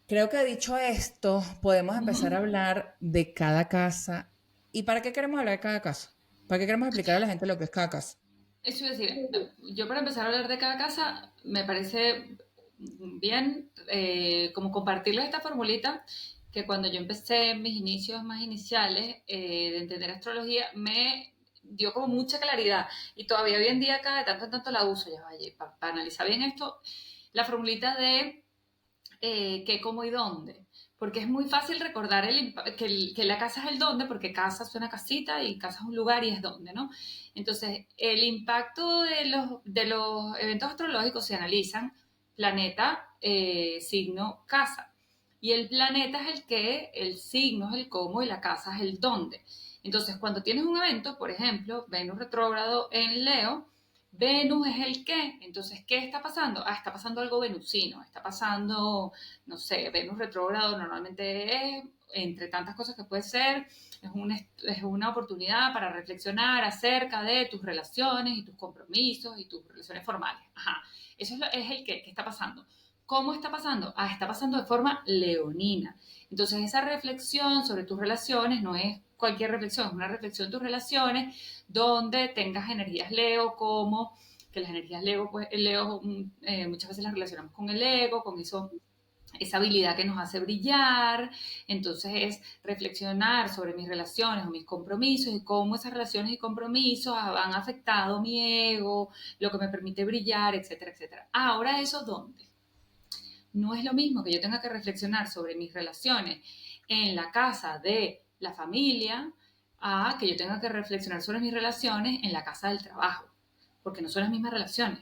creo que dicho esto, podemos empezar a Ujú. hablar de cada casa. ¿Y para qué queremos hablar de cada casa? ¿Para qué queremos explicar a la gente lo que es cada casa? Eso es decir, yo para empezar a hablar de cada casa, me parece bien como compartirles esta formulita que cuando yo empecé mis inicios más iniciales de entender astrología, me dio como mucha claridad y todavía hoy en día cada de tanto en tanto la uso. Ya vaya, para analizar bien esto, la formulita de qué, cómo y dónde. Porque es muy fácil recordar que la casa es el dónde, porque casa suena casita y casa es un lugar y es dónde, ¿no? Entonces, el impacto de los eventos astrológicos se analizan planeta, signo, casa. Y el planeta es el qué, el signo es el cómo y la casa es el dónde. Entonces, cuando tienes un evento, por ejemplo, Venus retrógrado en Leo, Venus es el qué. Entonces, ¿qué está pasando? Ah, está pasando algo venusino, está pasando, no sé, Venus retrógrado normalmente es, entre tantas cosas que puede ser, es una oportunidad para reflexionar acerca de tus relaciones y tus compromisos y tus relaciones formales. Ajá, eso es el qué está pasando. ¿Cómo está pasando? Ah, está pasando de forma leonina. Entonces, esa reflexión sobre tus relaciones no es cualquier reflexión, es una reflexión de tus relaciones donde tengas energías Leo, como que las energías Leo, pues el Leo muchas veces las relacionamos con el ego, con eso, esa habilidad que nos hace brillar. Entonces es reflexionar sobre mis relaciones o mis compromisos y cómo esas relaciones y compromisos han afectado mi ego, lo que me permite brillar, etcétera, etcétera. Ahora, ¿eso dónde? No es lo mismo que yo tenga que reflexionar sobre mis relaciones en la casa de la familia a que yo tenga que reflexionar sobre mis relaciones en la casa del trabajo, porque no son las mismas relaciones.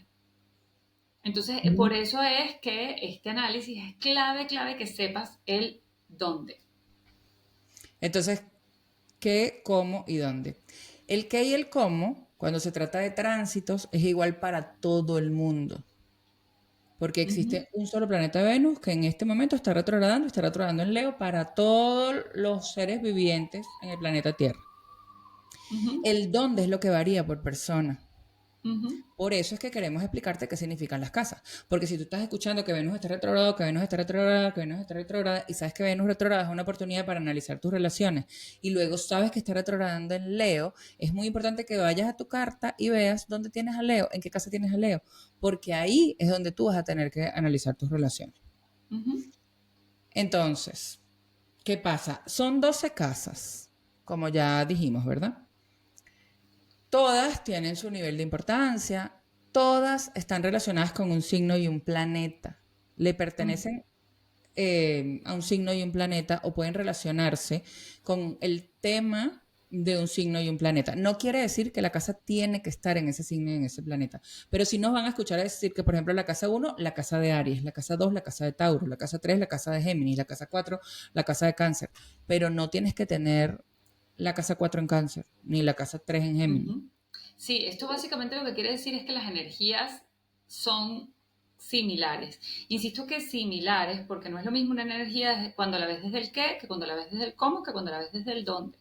Entonces, por eso es que este análisis es clave, clave que sepas el dónde. Entonces, qué, cómo y dónde. El qué y el cómo, cuando se trata de tránsitos, es igual para todo el mundo, porque Uh -huh, existe un solo planeta Venus que en este momento está retrogradando en Leo para todos los seres vivientes en el planeta Tierra. uh -huh. El dónde es lo que varía por persona. Ujú. Por eso es que queremos explicarte qué significan las casas. Porque si tú estás escuchando que Venus está retrógrado, que Venus está retrógrada, que Venus está retrógrada, y sabes que Venus retrógrada es una oportunidad para analizar tus relaciones, y luego sabes que está retrogradando en Leo, es muy importante que vayas a tu carta y veas dónde tienes a Leo, en qué casa tienes a Leo, porque ahí es donde tú vas a tener que analizar tus relaciones. Ujú. Entonces, ¿qué pasa? Son 12 casas, como ya dijimos, ¿verdad? Todas tienen su nivel de importancia, todas están relacionadas con un signo y un planeta. Le Ujú. pertenecen a un signo y un planeta o pueden relacionarse con el tema de un signo y un planeta. No quiere decir que la casa tiene que estar en ese signo y en ese planeta, pero sí nos van a escuchar decir que, por ejemplo, la casa 1, la casa de Aries, la casa 2, la casa de Tauro, la casa 3, la casa de Géminis, la casa 4, la casa de Cáncer, pero no tienes que tener la casa 4 en Cáncer, ni la casa 3 en Géminis. Ujú. Sí, esto básicamente lo que quiere decir es que las energías son similares. Insisto que similares porque no es lo mismo una energía cuando la ves desde el qué, que cuando la ves desde el cómo, que cuando la ves desde el dónde.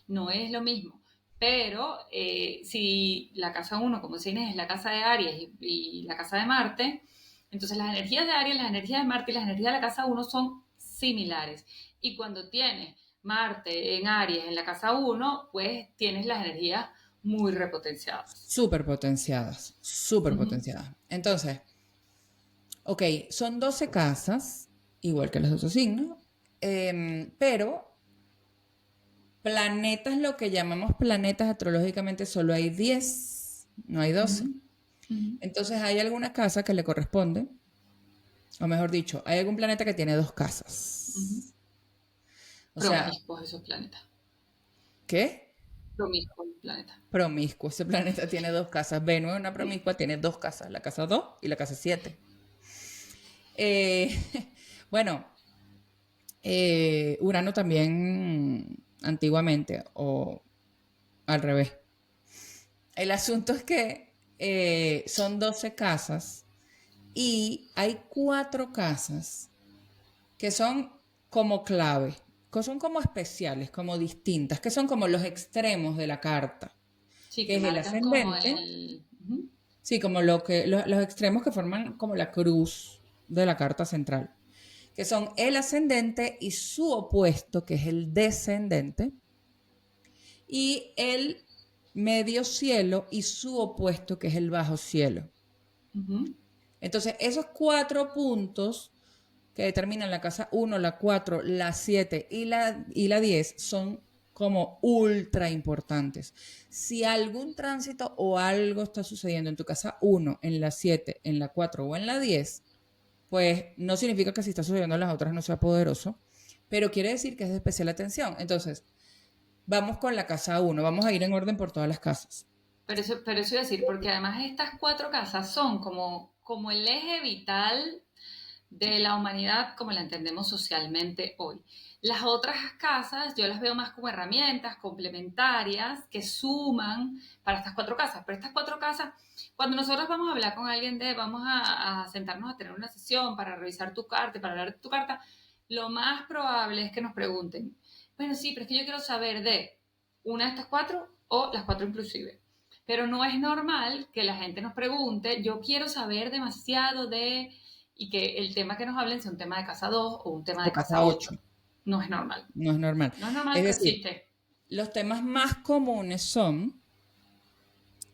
No es lo mismo. Pero si la casa uno, como decían, es la casa de Aries y la casa de Marte, entonces las energías de Aries, las energías de Marte y las energías de la casa uno son similares. Y cuando tienes Marte en Aries en la casa uno, pues tienes las energías muy repotenciadas. Súper potenciadas, súper Ujú. potenciadas. Entonces, ok, son 12 casas, igual que los otros signos, pero planetas, lo que llamamos planetas astrológicamente, solo hay 10, no hay 12. Ujú. Ujú. Entonces hay alguna casa que le corresponde, o mejor dicho, hay algún planeta que tiene dos Ujú. casas. O sea, Promiscuos esos planetas. ¿qué? Promiscuos el planeta. Promiscuo, ese planeta tiene dos casas. Venus es una promiscua, tiene dos casas, la casa 2 y la casa 7. Eh, bueno, Urano también antiguamente, o al revés. El asunto es que son 12 casas y hay cuatro casas que son como clave, que son como especiales, como distintas, que son como los extremos de la carta, Sí, que que es el marcan como ascendente, el... Ujú. sí, como los extremos que forman como la cruz de la carta central, que son el ascendente y su opuesto, que es el descendente, y el medio cielo y su opuesto, que es el bajo cielo. Ujú. Entonces, esos cuatro puntos que determinan la casa 1, la 4, la 7 y la 10 son como ultra importantes. Si algún tránsito o algo está sucediendo en tu casa 1, en la 7, en la 4 o en la 10, pues no significa que si está sucediendo en las otras no sea poderoso, pero quiere decir que es de especial atención. Entonces, vamos con la casa 1, vamos a ir en orden por todas las casas. Pero eso iba a decir, porque además estas cuatro casas son como el eje vital de la humanidad como la entendemos socialmente hoy. Las otras casas yo las veo más como herramientas complementarias que suman para estas cuatro casas. Pero estas cuatro casas, cuando nosotros vamos a hablar con alguien vamos a sentarnos a tener una sesión para revisar tu carta, para hablar de tu carta, lo más probable es que nos pregunten, bueno, sí, pero es que yo quiero saber de una de estas cuatro o las cuatro inclusive. Pero no es normal que la gente nos pregunte, yo quiero saber demasiado de y que el tema que nos hablen sea un tema de casa 2 o un tema O de casa casa 8. 8, No es normal. no es normal. No es normal, Es pero decir, existe. los temas más comunes son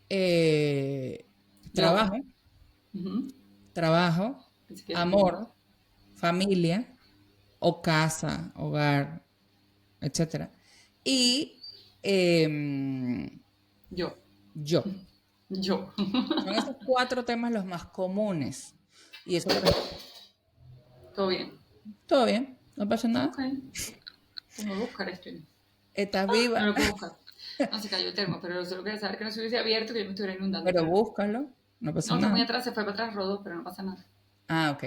eh, Yo. trabajo, Ujú. trabajo, Pensé que era amor, amor. familia o casa, hogar, etcétera. Y Yo. yo. Yo. Son esos cuatro temas los más comunes. Y eso, por ejemplo, Todo bien. todo bien, no pasa Ok. nada. Tengo que buscar esto. Estás No viva, lo puedo buscar. No, se cayó el termo, pero solo quería saber que no se hubiese abierto, que yo me estuviera inundando, pero pero no. búscalo, no pasa No, está muy nada. atrás, se fue para atrás, rodó, pero no pasa nada. Ah, ok.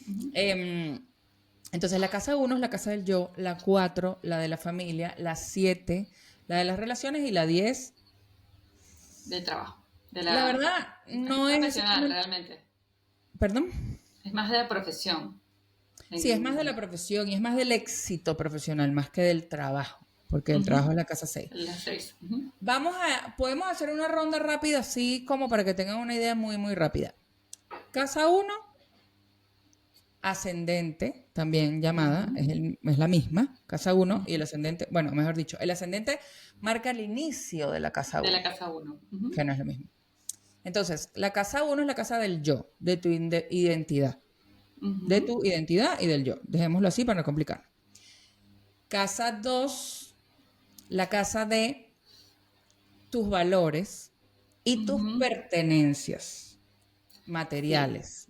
Ujú. Em, entonces, la casa 1 es la casa del yo, la 4 la de la familia, la 7 la de las relaciones y la 10 Del trabajo. De la la... verdad, Es no es profesional, exactamente, realmente. perdón. Es más de la profesión. Sí, es más de la En- profesión y es más del éxito profesional, más que del trabajo. porque el trabajo es la casa 6. Las 6. Podemos hacer una ronda rápida, así como para que tengan una idea muy, muy rápida. Casa 1, ascendente, también llamada, es la misma, casa 1, y el ascendente, bueno, mejor dicho, el ascendente marca el inicio de la casa De 1, la casa 1. que no es lo mismo. Entonces, la casa 1 es la casa del yo, de tu identidad. De tu identidad y del yo. Dejémoslo así para no complicar. Casa 2, la casa de tus valores y tus pertenencias Sí. materiales.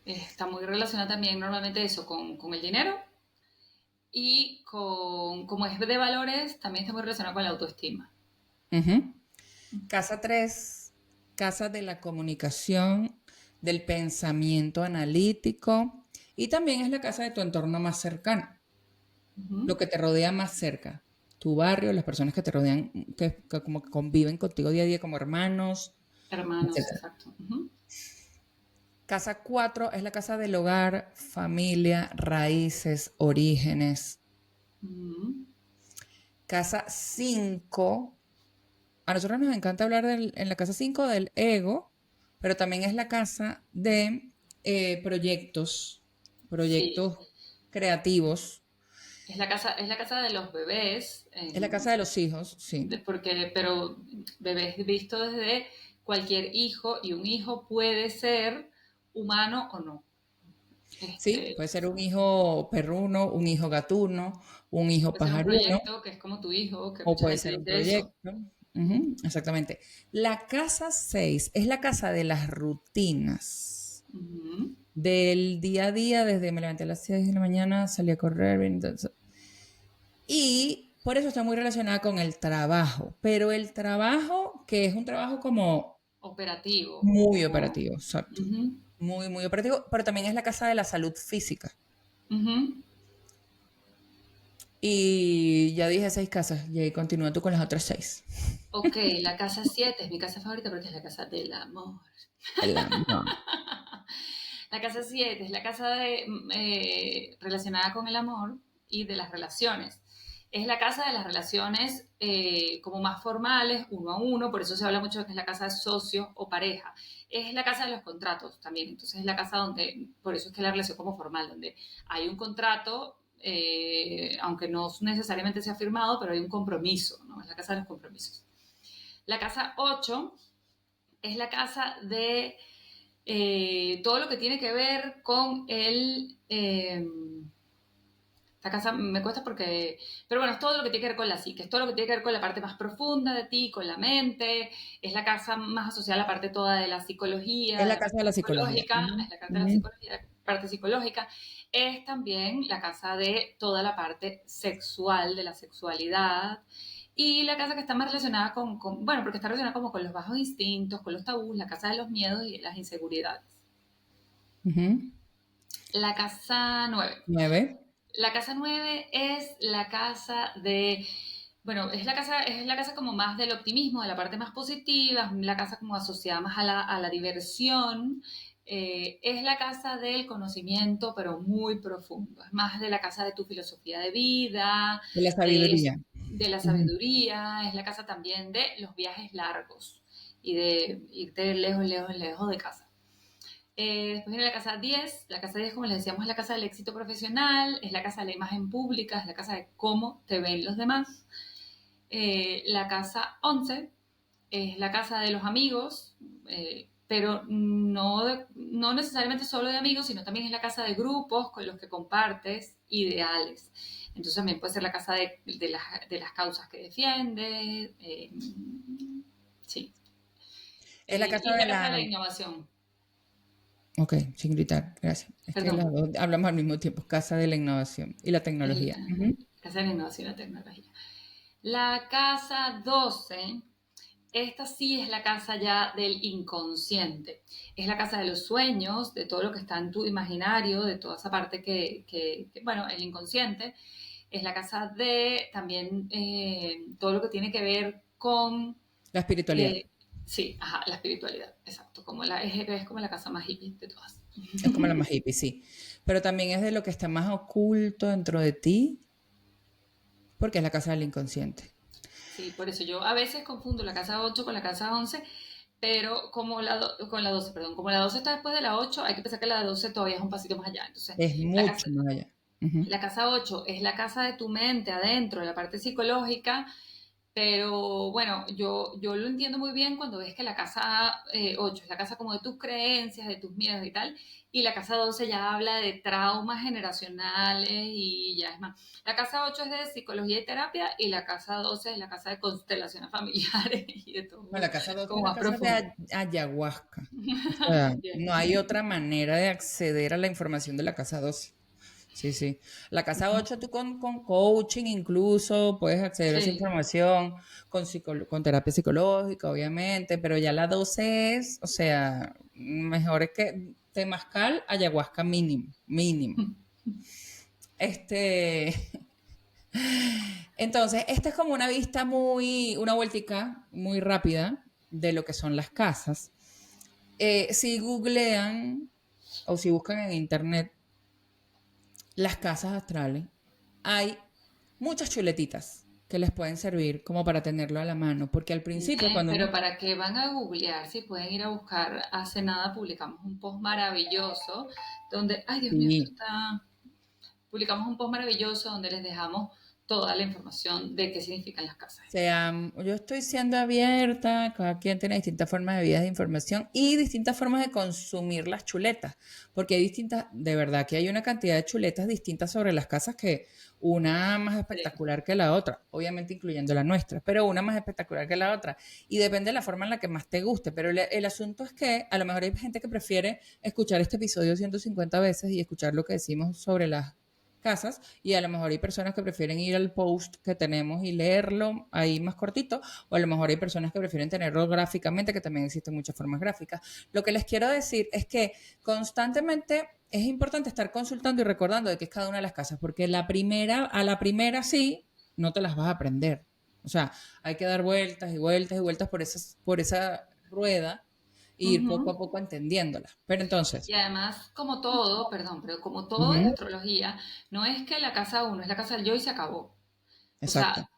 Está muy relacionado también normalmente eso con el dinero y como es de valores, también está muy relacionado con la autoestima. Uh-huh. Casa 3, casa de la comunicación, del pensamiento analítico y también es la casa de tu entorno más cercano, lo que te rodea más cerca, tu barrio, las personas que te rodean, que como que conviven contigo día a día como hermanos, Hermanos, etc. exacto. Casa 4 es la casa del hogar, familia, raíces, orígenes. Casa 5, a nosotros nos encanta hablar en la casa 5 del ego, pero también es la casa de proyectos, Sí, proyectos creativos. es la casa de los bebés, Es la casa de los hijos, sí. pero bebés visto desde cualquier hijo y un hijo puede ser humano o no. Sí, Este, puede ser un hijo perruno, un hijo gatuno, un hijo puede ser un pajaruno, proyecto que es como tu hijo, que o mucha puede gente ser un dice eso. proyecto. Ujú, exactamente. La casa 6 es la casa de las rutinas. Ujú. Del día a día, desde me levanté a las 6 de la mañana, salí a correr, entonces, y por eso está muy relacionada con el trabajo, pero el trabajo que es un trabajo como Operativo. muy Como, operativo, exacto, ujú, muy, muy operativo, pero también es la casa de la salud física. ujú. Y ya dije 6 casas, y ahí continúa tú con las otras 6. Ok, la casa 7 es mi casa favorita porque es la casa del amor. El amor. La casa 7 es la casa relacionada con el amor y de las relaciones. Es la casa de las relaciones como más formales, uno a uno, por eso se habla mucho de que es la casa de socio o pareja. Es la casa de los contratos también, entonces es la casa donde, por eso es que la relación como formal, donde hay un contrato, aunque no necesariamente sea firmado, pero hay un compromiso, ¿no? Es la casa de los compromisos. La casa 8 es la casa de todo lo que tiene que ver con esta casa me cuesta porque, pero bueno, es todo lo que tiene que ver con la psique, es todo lo que tiene que ver con la parte más profunda de ti, con la mente, es la casa más asociada a la parte toda de la psicología, Es de la la casa parte de la psicología. psicológica, Ujú, es la carta de la ujú. psicología, la parte psicológica, es también la casa de toda la parte sexual, de la sexualidad, y la casa que está más relacionada bueno, porque está relacionada como con los bajos instintos, con los tabús, la casa de los miedos y las inseguridades. Ujú. La casa 9. 9. La casa 9 es la casa bueno, es la casa como más del optimismo, de la parte más positiva, la casa como asociada más a la diversión. Es la casa del conocimiento, pero muy profundo. Es más de la casa de tu filosofía de vida, De la de, sabiduría. de la Ujú. sabiduría, es la casa también de los viajes largos y de irte lejos, lejos, lejos de casa. Después viene la casa 10. La casa 10, como les decíamos, es la casa del éxito profesional, es la casa de la imagen pública, es la casa de cómo te ven los demás. La casa 11 es la casa de los amigos, pero no necesariamente solo de amigos, sino también es la casa de grupos con los que compartes ideales. Entonces también puede ser la casa de las causas que defiendes. Sí. Es la Y casa es de la casa de la... la innovación. Ok, sin gritar, gracias. Es que Perdón. las dos hablamos al mismo tiempo, casa de la innovación y la Es tecnología. la Ujú. casa de la innovación y la tecnología. La casa 12, esta sí es la casa ya del inconsciente. Es la casa de los sueños, de todo lo que está en tu imaginario, de toda esa parte bueno, el inconsciente. Es la casa de también todo lo que tiene que ver con, La espiritualidad. eh, sí, ajá, la espiritualidad, exacto. Es como la casa más hippie de todas. Es como la más hippie, sí. Pero también es de lo que está más oculto dentro de ti, porque es la casa del inconsciente. Sí, por eso yo a veces confundo la casa 8 con la casa 11, pero con la 12, perdón, como la 12 está después de la 8, hay que pensar que la 12 todavía es un pasito más allá. Entonces, Es la mucho casa, más allá. Ujú. la casa 8 es la casa de tu mente adentro, la parte psicológica, pero bueno, yo lo entiendo muy bien cuando ves que la casa 8 es la casa como de tus creencias, de tus miedos y tal, y la casa 12 ya habla de traumas generacionales y ya es más. La casa 8 es de psicología y terapia y la casa 12 es la casa de constelaciones familiares y de No, todo la casa 12 es como la más casa de profundo. ayahuasca. O sea, Yeah. no hay otra manera de acceder a la información de la casa 12. Sí, sí. La casa 8 tú con coaching incluso puedes acceder a esa Sí, información, con terapia psicológica, obviamente, pero ya la 12 es, o sea, mejor es que temazcal, ayahuasca mínimo, mínimo. Este, entonces, esta es como una vista una vueltica muy rápida de lo que son las casas. Si googlean o si buscan en internet las casas astrales, hay muchas chuletitas que les pueden servir como para tenerlo a la mano, porque al principio cuando pero uno... ¿para qué van a googlear? Si pueden ir a buscar, hace nada publicamos un post maravilloso donde, ay Dios mío, esto Sí, está, publicamos un post maravilloso donde les dejamos toda la información de qué significan las casas. sea, yo estoy siendo abierta, cada quien tiene distintas formas de vida de información y distintas formas de consumir las chuletas, porque hay distintas, de verdad que hay una cantidad de chuletas distintas sobre las casas que una más Sí, espectacular que la otra, obviamente incluyendo la nuestra, pero una más espectacular que la otra y depende de la forma en la que más te guste, pero el asunto es que a lo mejor hay gente que prefiere escuchar este episodio 150 veces y escuchar lo que decimos sobre las casas y a lo mejor hay personas que prefieren ir al post que tenemos y leerlo ahí más cortito o a lo mejor hay personas que prefieren tenerlo gráficamente, que también existen muchas formas gráficas. Lo que les quiero decir es que constantemente es importante estar consultando y recordando de qué es cada una de las casas, porque a la primera sí, no te las vas a aprender. O sea, hay que dar vueltas y vueltas y vueltas por esa rueda e ir poco ujú. a poco entendiéndola. Pero entonces, Y además, como todo, perdón, pero como todo en ujú, astrología, no es que la casa uno es la casa del yo y se acabó. O exacto. sea,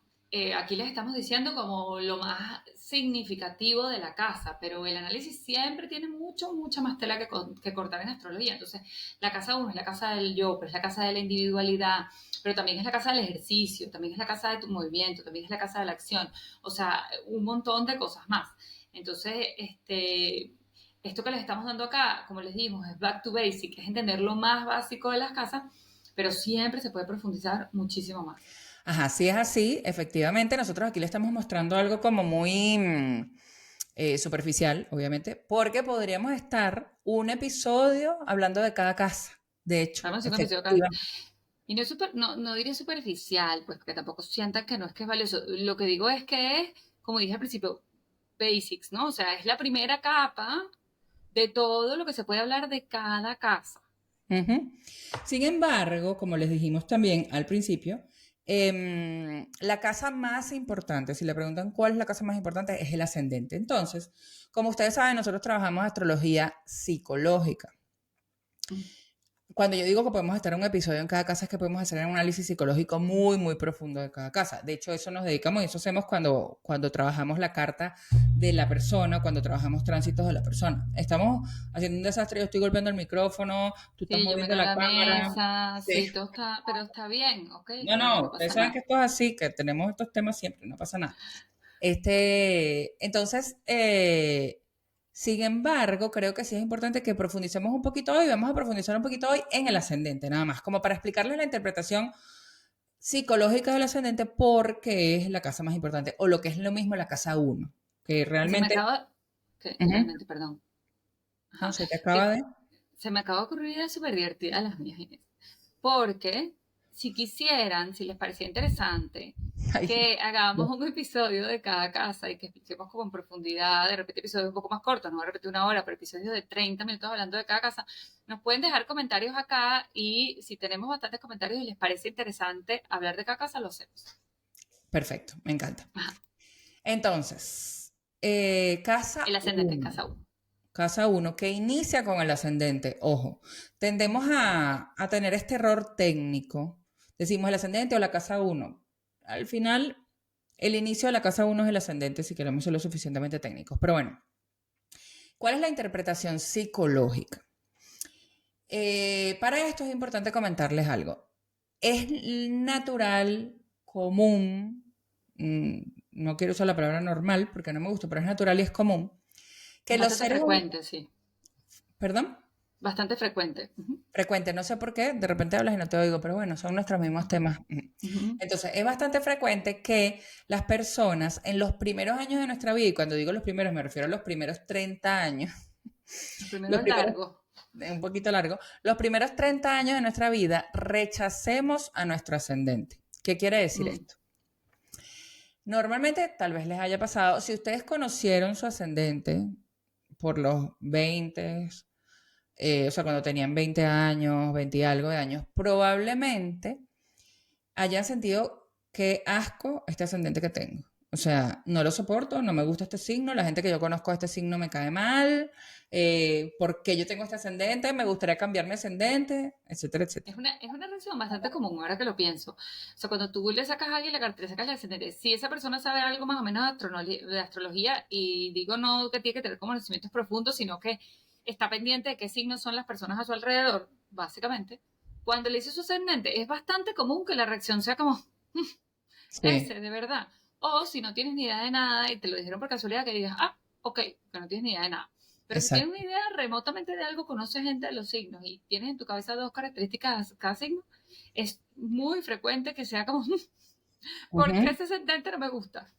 aquí les estamos diciendo como lo más significativo de la casa, pero el análisis siempre tiene mucha más tela que cortar en astrología. Entonces, la casa uno es la casa del yo, pero es la casa de la individualidad, pero también es la casa del ejercicio, también es la casa de tu movimiento, también es la casa de la acción. O sea, un montón de cosas más. Entonces, esto que les estamos dando acá, como les dijimos, es back to basic, es entender lo más básico de las casas, pero siempre se puede profundizar muchísimo más. Ajá, si es así, efectivamente, nosotros aquí le estamos mostrando algo como muy superficial, obviamente, porque podríamos estar un episodio hablando de cada casa. De hecho, Vamos a hacer un episodio acá. efectivamente. Y no, es no diré superficial, pues porque tampoco sientan que no es que es valioso. Lo que digo es que es, como dije al principio, basics, ¿no? O sea, es la primera capa de todo lo que se puede hablar de cada casa. Ujú. Sin embargo, como les dijimos también al principio, la casa más importante, si le preguntan cuál es la casa más importante, es el ascendente. Entonces, como ustedes saben, nosotros trabajamos astrología psicológica. Cuando yo digo que podemos estar en un episodio en cada casa, es que podemos hacer un análisis psicológico muy profundo de cada casa. De hecho, eso nos dedicamos y eso hacemos cuando trabajamos la carta de la persona, cuando trabajamos tránsitos de la persona. Estamos haciendo un desastre, yo estoy golpeando el micrófono, tú estás Sí, yo moviendo meto la la cámara. mesa, Sí. sí, todo está, pero está bien, ¿ok? No, No, no, no ustedes pasa saben que nada. esto es así, que tenemos estos temas siempre, no pasa nada. Entonces, sin embargo, creo que sí es importante que profundicemos un poquito hoy, vamos a profundizar un poquito hoy en el ascendente, nada más, como para explicarles la interpretación psicológica del ascendente, porque es la casa más importante, o lo que es lo mismo la casa uno, que Y se me realmente, acaba, que ujú, realmente, perdón, no, ajá, se te que acaba de... se me acaba de ocurrir una idea súper divertida a las mías, Inés. Porque si quisieran, si les parecía interesante, Ay, que hagamos un episodio de cada casa y que expliquemos como en profundidad, de repente episodios un poco más cortos, no voy a repetir una hora, pero episodios de 30 minutos hablando de cada casa, nos pueden dejar comentarios acá y si tenemos bastantes comentarios y les parece interesante hablar de cada casa, lo hacemos. perfecto, me encanta. Ajá. Entonces, El casa ascendente, uno. casa uno. Casa uno que inicia con el ascendente. Ojo, tendemos a tener este error técnico. Decimos el ascendente o la casa uno. al final, el inicio de la casa uno es el ascendente, si queremos ser lo suficientemente técnicos. Pero bueno, ¿cuál es la interpretación psicológica? Para esto es importante comentarles algo. Es natural, común, no quiero usar la palabra normal porque no me gusta, pero es natural y es común, que Es los bastante seres humanos, frecuente, sí. perdón, Bastante frecuente. Ujú, frecuente, no sé por qué, de repente hablas y no te oigo, pero bueno, son nuestros mismos ujú, temas. ujú. Entonces, es bastante frecuente que las personas en los primeros años de nuestra vida, y cuando digo los primeros me refiero a los primeros 30 años, El primero los es primeros, largo. un poquito largo, los primeros 30 años de nuestra vida rechacemos a nuestro ascendente. ¿Qué quiere decir Mm, esto? Normalmente, tal vez les haya pasado, si ustedes conocieron su ascendente por los 20, o sea, cuando tenían 20 años, 20 y algo de años, probablemente hayan sentido qué asco este ascendente que tengo. O sea, no lo soporto, no me gusta este signo, la gente que yo conozco de este signo me cae mal, ¿por qué yo tengo este ascendente? Me gustaría cambiar mi ascendente, etcétera, etcétera. Es una reacción bastante común ahora que lo pienso. O sea, cuando tú le sacas a alguien la cartera, sacas el ascendente, si esa persona sabe algo más o menos de astrología, y digo no que tiene que tener conocimientos profundos, sino que está pendiente de qué signos son las personas a su alrededor, básicamente, cuando le dice su ascendente, es bastante común que la reacción sea como, Sí, ese, de verdad. O si no tienes ni idea de nada y te lo dijeron por casualidad, que digas, ah, ok, que no tienes ni idea de nada. Pero si tienes una exacto. idea remotamente de algo, conoces gente de los signos y tienes en tu cabeza dos características cada signo, es muy frecuente que sea como, ¿por qué Ujú. ese ascendente no me gusta?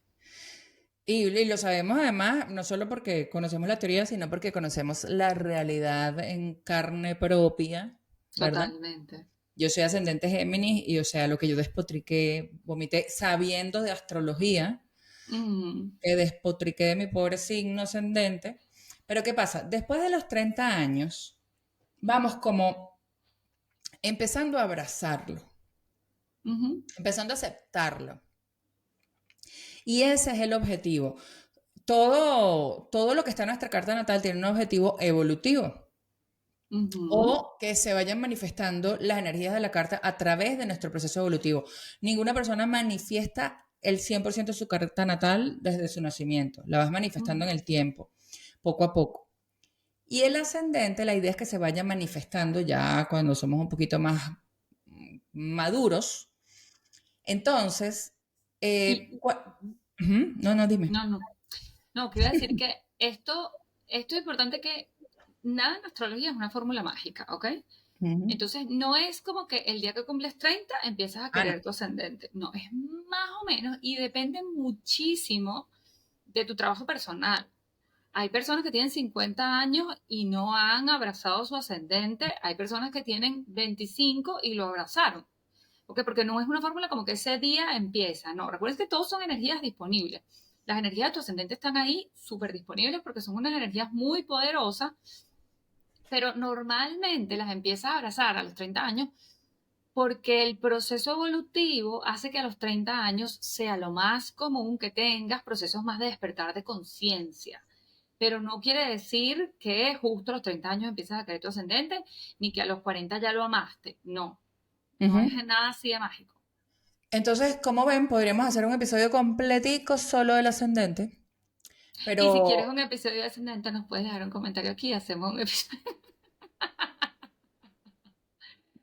Y lo sabemos además, no solo porque conocemos la teoría, sino porque conocemos la realidad en carne propia, ¿verdad? Totalmente. Yo soy ascendente Géminis y, o sea, lo que yo despotriqué, vomité sabiendo de astrología, Mm, que despotriqué de mi pobre signo ascendente. Pero ¿qué pasa? Después de los 30 años, vamos como empezando a abrazarlo, ujú, empezando a aceptarlo. Y ese es el objetivo. Todo lo que está en nuestra carta natal tiene un objetivo evolutivo ujú, o que se vayan manifestando las energías de la carta a través de nuestro proceso evolutivo. Ninguna persona manifiesta el 100% de su carta natal desde su nacimiento, la vas manifestando en ujú, el tiempo, poco a poco. Y el ascendente, la idea es que se vaya manifestando ya cuando somos un poquito más maduros. Entonces, y, no, no, dime. no, no, no, quiero decir que esto es importante que nada en astrología es una fórmula mágica, ¿ok? Ujú. Entonces, no es como que el día que cumples 30 empiezas a Ah, no. querer tu ascendente. No, es más o menos y depende muchísimo de tu trabajo personal. Hay personas que tienen 50 años y no han abrazado su ascendente. Hay personas que tienen 25 y lo abrazaron. ¿Ok? Porque no es una fórmula como que ese día empieza. No, recuerden que todos son energías disponibles. Las energías de tu ascendente están ahí súper disponibles porque son unas energías muy poderosas, pero normalmente las empiezas a abrazar a los 30 años porque el proceso evolutivo hace que a los 30 años sea lo más común que tengas procesos más de despertar de conciencia. Pero no quiere decir que justo a los 30 años empiezas a creer tu ascendente, ni que a los 40 ya lo amaste. No, no es Ujú. nada así de mágico. Entonces, como ven, podríamos hacer un episodio completico solo del ascendente, Y si quieres pero un episodio de ascendente, nos puedes dejar un comentario aquí, hacemos un episodio.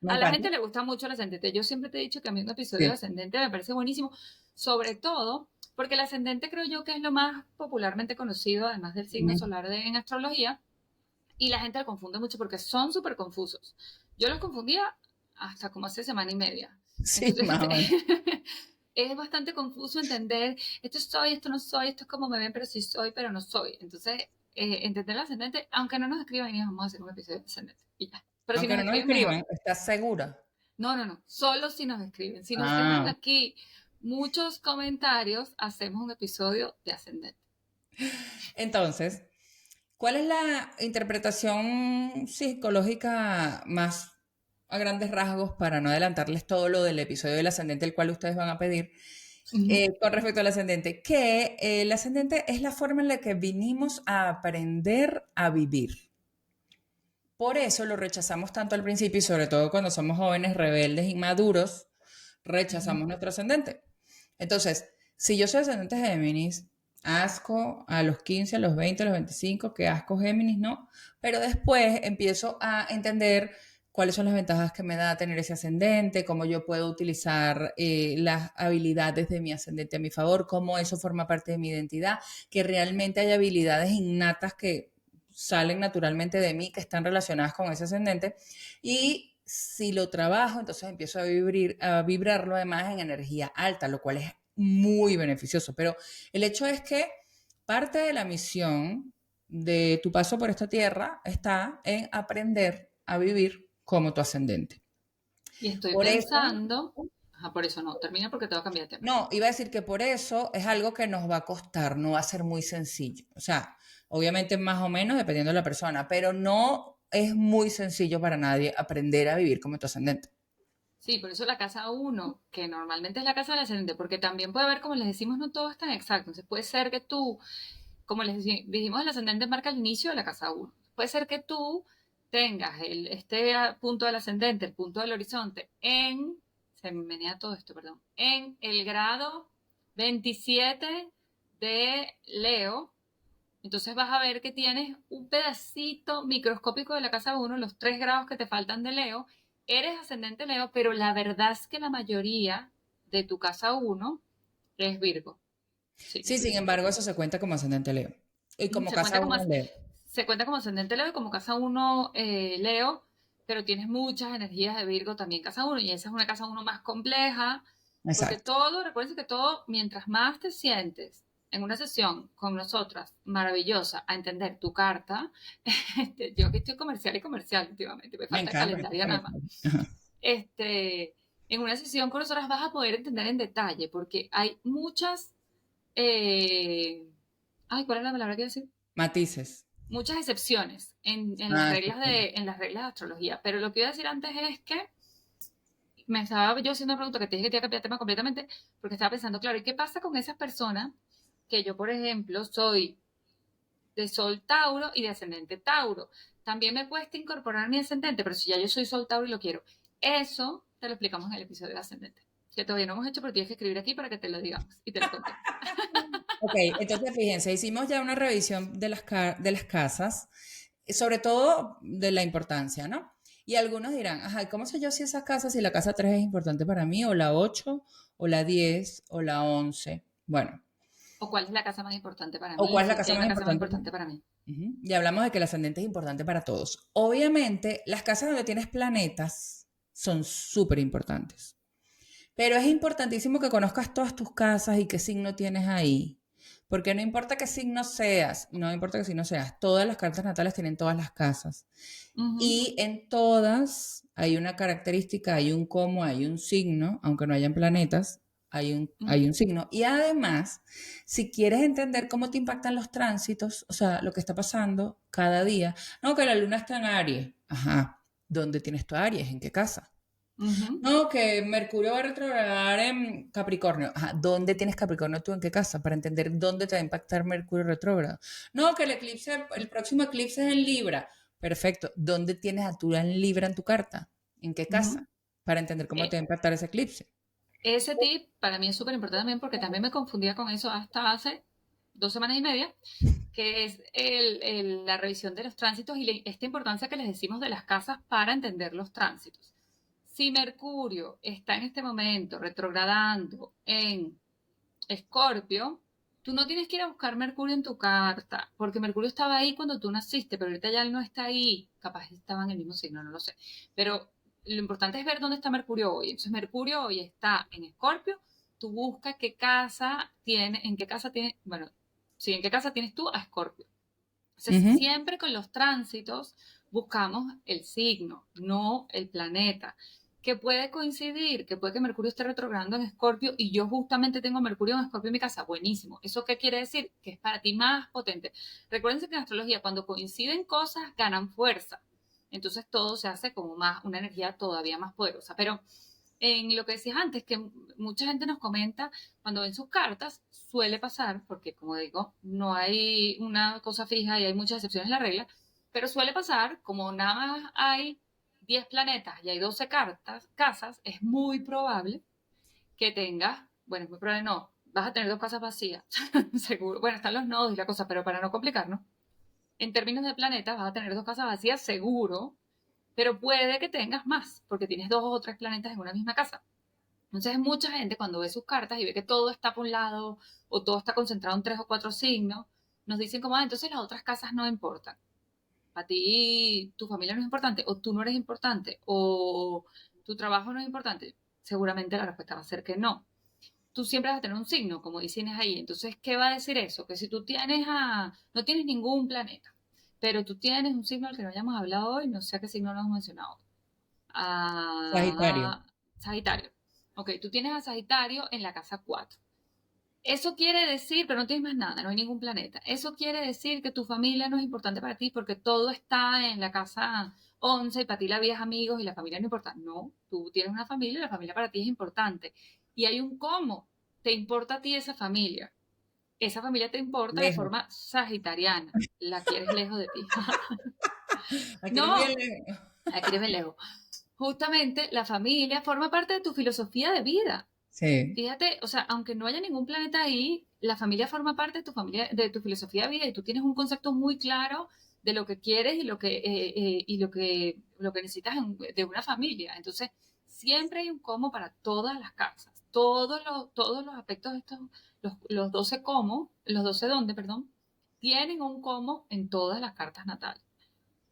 me A la encanta. gente le gusta mucho el ascendente. Yo siempre te he dicho que a mí un episodio de Sí. ascendente me parece buenísimo, sobre todo porque el ascendente creo yo que es lo más popularmente conocido, además del signo Ujú. solar en astrología, y la gente lo confunde mucho porque son súper confusos. Yo los confundía hasta como hace semana y media. Sí, Entonces, más o menos. es bastante confuso entender, esto soy, esto no soy, esto es como me ven, pero sí soy, pero no soy. Entonces, entender el ascendente, aunque no nos escriban y vamos a hacer un episodio de ascendente. Y ya. Pero si Aunque nos no nos escriben, mejor. escriban, ¿estás segura? No, no, no, solo si nos escriben. Si nos dejan Ah, aquí muchos comentarios, hacemos un episodio de ascendente. entonces, ¿cuál es la interpretación psicológica más a grandes rasgos para no adelantarles todo lo del episodio del ascendente, el cual ustedes van a pedir? Con respecto al ascendente, que el ascendente es la forma en la que vinimos a aprender a vivir. Por eso lo rechazamos tanto al principio y sobre todo cuando somos jóvenes, rebeldes, inmaduros, rechazamos nuestro ascendente. Entonces, si yo soy ascendente Géminis, asco a los 15, a los 20, a los 25, que asco Géminis, ¿no? Pero después empiezo a entender cuáles son las ventajas que me da tener ese ascendente, cómo yo puedo utilizar las habilidades de mi ascendente a mi favor, cómo eso forma parte de mi identidad, que realmente hay habilidades innatas que salen naturalmente de mí, que están relacionadas con ese ascendente. Y si lo trabajo, entonces empiezo a vibrarlo además en energía alta, lo cual es muy beneficioso. Pero el hecho es que parte de la misión de tu paso por esta tierra está en aprender a vivir como tu ascendente. Y estoy Por eso, pensando, ajá, por eso no, termina porque te voy a cambiar de tema. no, iba a decir que por eso es algo que nos va a costar, no va a ser muy sencillo. O sea, obviamente más o menos dependiendo de la persona, pero no es muy sencillo para nadie aprender a vivir como tu ascendente. Sí, por eso la casa uno, que normalmente es la casa del ascendente, porque también puede haber, como les decimos, no todo es tan exacto. Entonces puede ser que tú, como dijimos, el ascendente marca el inicio de la casa uno. Puede ser que tú tengas este punto del ascendente, el punto del horizonte, se me venía todo esto, perdón, en el grado 27 de Leo. Entonces vas a ver que tienes un pedacito microscópico de la casa uno, los 3 grados que te faltan de Leo. Eres ascendente Leo, pero la verdad es que la mayoría de tu casa uno es Virgo. Sí. Sí, sin embargo, eso se cuenta como ascendente Leo. Y como Se casa cuenta como, uno Leo. se cuenta como ascendente Leo y como casa uno Leo, pero tienes muchas energías de Virgo también casa uno, y esa es una casa uno más compleja, porque Exacto. todo, recuerden que todo, mientras más te sientes en una sesión con nosotras, maravillosa, a entender tu carta, yo que estoy comercial y comercial últimamente, me Me falta encanta que estés calendario nada más, comercial. Ajá. en una sesión con nosotras vas a poder entender en detalle, porque hay muchas, eh, ay, ¿cuál es la palabra que decir? Matices. Muchas excepciones en las Ah, reglas en las reglas de astrología, pero lo que iba a decir antes es que me estaba yo haciendo una pregunta que te dije que te iba a cambiar de tema completamente, porque estaba pensando, claro, ¿y qué pasa con esas personas que yo, por ejemplo, soy de Sol Tauro y de Ascendente Tauro? También me cuesta incorporar mi ascendente, pero si ya yo soy Sol Tauro y lo quiero. Eso te lo explicamos en el episodio de Ascendente, que todavía no hemos hecho, pero tienes que escribir aquí para que te lo digamos y te lo contemos. Ok, entonces fíjense, hicimos ya una revisión de de las casas, sobre todo de la importancia, ¿no? Y algunos dirán, ajá, ¿y cómo sé yo si esas casas, si la casa 3 es importante para mí, o la 8, o la 10, o la 11? Bueno, ¿O cuál es la casa más importante para ¿o mí? cuál es Si la es que casa hay más una casa más importante? importante para mí. Ujú. Ya hablamos de que el ascendente es importante para todos. Obviamente, las casas donde tienes planetas son súper importantes. Pero es importantísimo que conozcas todas tus casas y qué signo tienes ahí. Porque no importa qué signo seas, no importa qué signo seas, todas las cartas natales tienen todas las casas. Uh -huh. Y en todas hay una característica, hay un cómo, hay un signo, aunque no hayan planetas, hay un signo. Y además, si quieres entender cómo te impactan los tránsitos, o sea, lo que está pasando cada día, no, que la luna está en Aries, ajá, ¿dónde tienes tu Aries? ¿En qué casa? Uh -huh. No, que Mercurio va a retrogradar en Capricornio. Ajá, ¿dónde tienes Capricornio tú en qué casa? Para entender dónde te va a impactar Mercurio retrógrado. No, que el eclipse, el próximo eclipse es en Libra. Perfecto. ¿Dónde tienes a tu en Libra en tu carta? ¿En qué Uh -huh. casa? Para entender cómo te va a impactar ese eclipse. Ese tip para mí es súper importante también porque también me confundía con eso hasta hace 2 semanas y media, que es la revisión de los tránsitos y esta importancia que les decimos de las casas para entender los tránsitos. Si Mercurio está en este momento retrogradando en Escorpio, tú no tienes que ir a buscar Mercurio en tu carta, porque Mercurio estaba ahí cuando tú naciste, pero ahorita ya él no está ahí. Capaz estaba en el mismo signo, no lo sé. Pero lo importante es ver dónde está Mercurio hoy. Entonces, Mercurio hoy está en Escorpio. Tú buscas qué casa tiene, en qué casa tiene, bueno, sí, en qué casa tienes tú a Escorpio. Entonces, Ujú. siempre con los tránsitos buscamos el signo, no el planeta, que puede coincidir, que puede que Mercurio esté retrogradando en Escorpio y yo justamente tengo Mercurio en Escorpio en mi casa. Buenísimo. ¿Eso qué quiere decir? Que es para ti más potente. Recuerden que en astrología, cuando coinciden cosas, ganan fuerza. Entonces todo se hace como más, una energía todavía más poderosa. Pero en lo que decías antes, que mucha gente nos comenta cuando ven sus cartas, suele pasar, porque como digo, no hay una cosa fija y hay muchas excepciones en la regla, pero suele pasar, como nada más hay 10 planetas y hay 12 casas, es muy probable que tengas bueno, es muy probable no, vas a tener 2 casas vacías, seguro. Bueno, están los nodos y la cosa, pero para no complicarnos, en términos de planetas vas a tener 2 casas vacías seguro, pero puede que tengas más, porque tienes 2 o 3 planetas en una misma casa. Entonces, mucha gente cuando ve sus cartas y ve que todo está por un lado o todo está concentrado en 3 o 4 signos, nos dicen como, entonces las otras casas no importan. Para ti, tu familia no es importante, o tú no eres importante, o tu trabajo no es importante. Seguramente la respuesta va a ser que no. Tú siempre vas a tener un signo, como dicen ahí. Entonces, ¿qué va a decir eso? Que si tú no tienes ningún planeta, pero tú tienes un signo al que no hayamos hablado hoy, no sé a qué signo lo hemos mencionado. Sagitario. A Sagitario. Ok, tú tienes a Sagitario en la casa 4. Eso quiere decir, pero no tienes más nada, no hay ningún planeta. Eso quiere decir que tu familia no es importante para ti porque todo está en la casa 11 y para ti la vida es amigos y la familia no importa. No, tú tienes una familia y la familia para ti es importante. Y hay un cómo te importa a ti esa familia. Esa familia te importa de Lejos. forma sagitariana. La quieres lejos de ti. Aquí eres bien No, lejos. la quieres bien lejos. Justamente la familia forma parte de tu filosofía de vida. Sí, Fíjate, o sea, aunque no haya ningún planeta ahí, la familia forma parte de tu familia, de tu filosofía de vida y tú tienes un concepto muy claro de lo que quieres y lo que necesitas de una familia. Entonces, siempre hay un cómo para todas las casas. Todos los aspectos de estos, los 12 cómo, los 12 dónde, perdón, tienen un cómo en todas las cartas natales.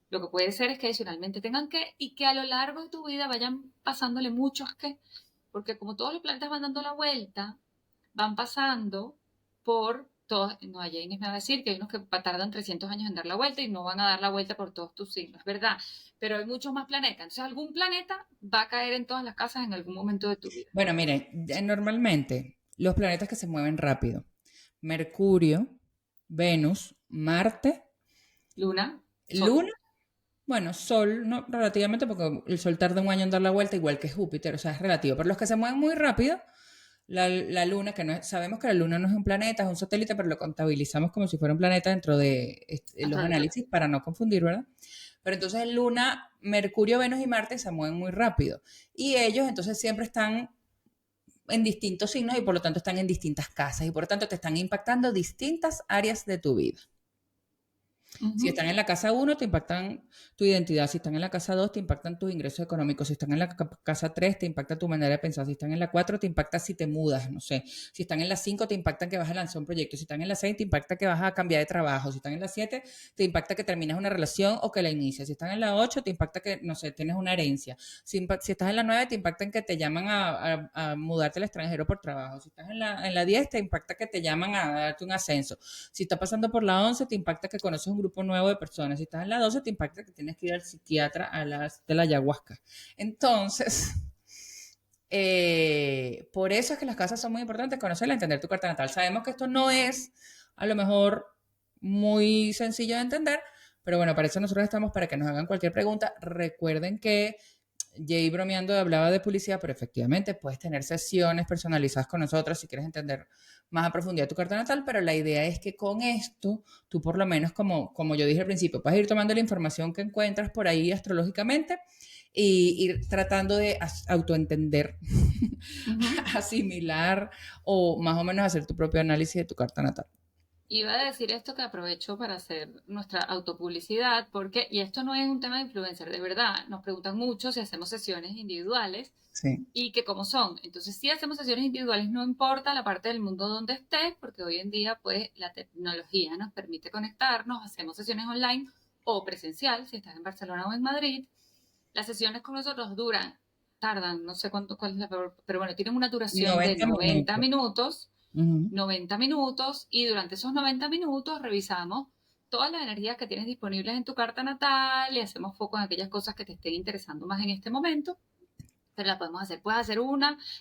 Lo que puede ser es que adicionalmente tengan que y que a lo largo de tu vida vayan pasándole muchos que, porque como todos los planetas van dando la vuelta, van pasando por todos, no, hay Inés me va a decir que hay unos que tardan 300 años en dar la vuelta y no van a dar la vuelta por todos tus signos, es verdad, pero hay muchos más planetas, entonces algún planeta va a caer en todas las casas en algún momento de tu vida. bueno, miren, normalmente los planetas que se mueven rápido, Mercurio, Venus, Marte, Luna, Sol. Luna, bueno, Sol, no relativamente, porque el Sol tarda un año en dar la vuelta, igual que Júpiter, o sea, es relativo. Pero los que se mueven muy rápido, la Luna, que no sabemos que la Luna no es un planeta, es un satélite, pero lo contabilizamos como si fuera un planeta dentro de los Astrología. análisis para no confundir, ¿verdad? Pero entonces Luna, Mercurio, Venus y Marte se mueven muy rápido. Y ellos entonces siempre están en distintos signos y por lo tanto están en distintas casas y por lo tanto te están impactando distintas áreas de tu vida. Si Ujú. están en la casa uno te impactan tu identidad. Si están en la casa 2 te impactan tus ingresos económicos. Si están en la casa 3 te impacta tu manera de pensar. Si están en la 4 te impacta si te mudas, no sé. Si están en la 5 te impactan que vas a lanzar un proyecto. Si están en la 6 te impacta que vas a cambiar de trabajo. Si están en la 7 te impacta que terminas una relación o que la inicias. Si están en la 8 te impacta que, no sé, tienes una herencia. Si estás en la 9 te impacta en que te llaman a mudarte al extranjero por trabajo. Si estás en la 10 te impacta que te llaman a darte un ascenso. Si estás pasando por la 11 te impacta que conoces un grupo nuevo de personas. Si estás en la 12 te impacta que tienes que ir al psiquiatra a de la ayahuasca. Entonces, por eso es que las casas son muy importantes, conocerla, entender tu carta natal. Sabemos que esto no es a lo mejor muy sencillo de entender, pero bueno, para eso nosotros estamos para que nos hagan cualquier pregunta. Recuerden que Jay bromeando hablaba de publicidad, pero efectivamente puedes tener sesiones personalizadas con nosotros si quieres entender más a profundidad tu carta natal, pero la idea es que con esto, tú por lo menos, como yo dije al principio, puedes ir tomando la información que encuentras por ahí astrológicamente y ir tratando de autoentender, Ujú. asimilar o más o menos hacer tu propio análisis de tu carta natal. Iba a decir esto que aprovecho para hacer nuestra autopublicidad, porque, y esto no es un tema de influencer, de verdad, nos preguntan mucho si hacemos sesiones individuales Sí. y que cómo son. Entonces, si hacemos sesiones individuales, no importa la parte del mundo donde estés, porque hoy en día, pues, la tecnología nos permite conectarnos, hacemos sesiones online o presencial, si estás en Barcelona o en Madrid. Las sesiones con nosotros tardan, no sé cuál es pero bueno, tienen una duración de 90 90 minutos. minutos Ujú. 90 minutos y durante esos 90 minutos revisamos todas las energías que tienes disponibles en tu carta natal y hacemos foco en aquellas cosas que te estén interesando más en este momento. Pero la podemos hacer, puedes hacer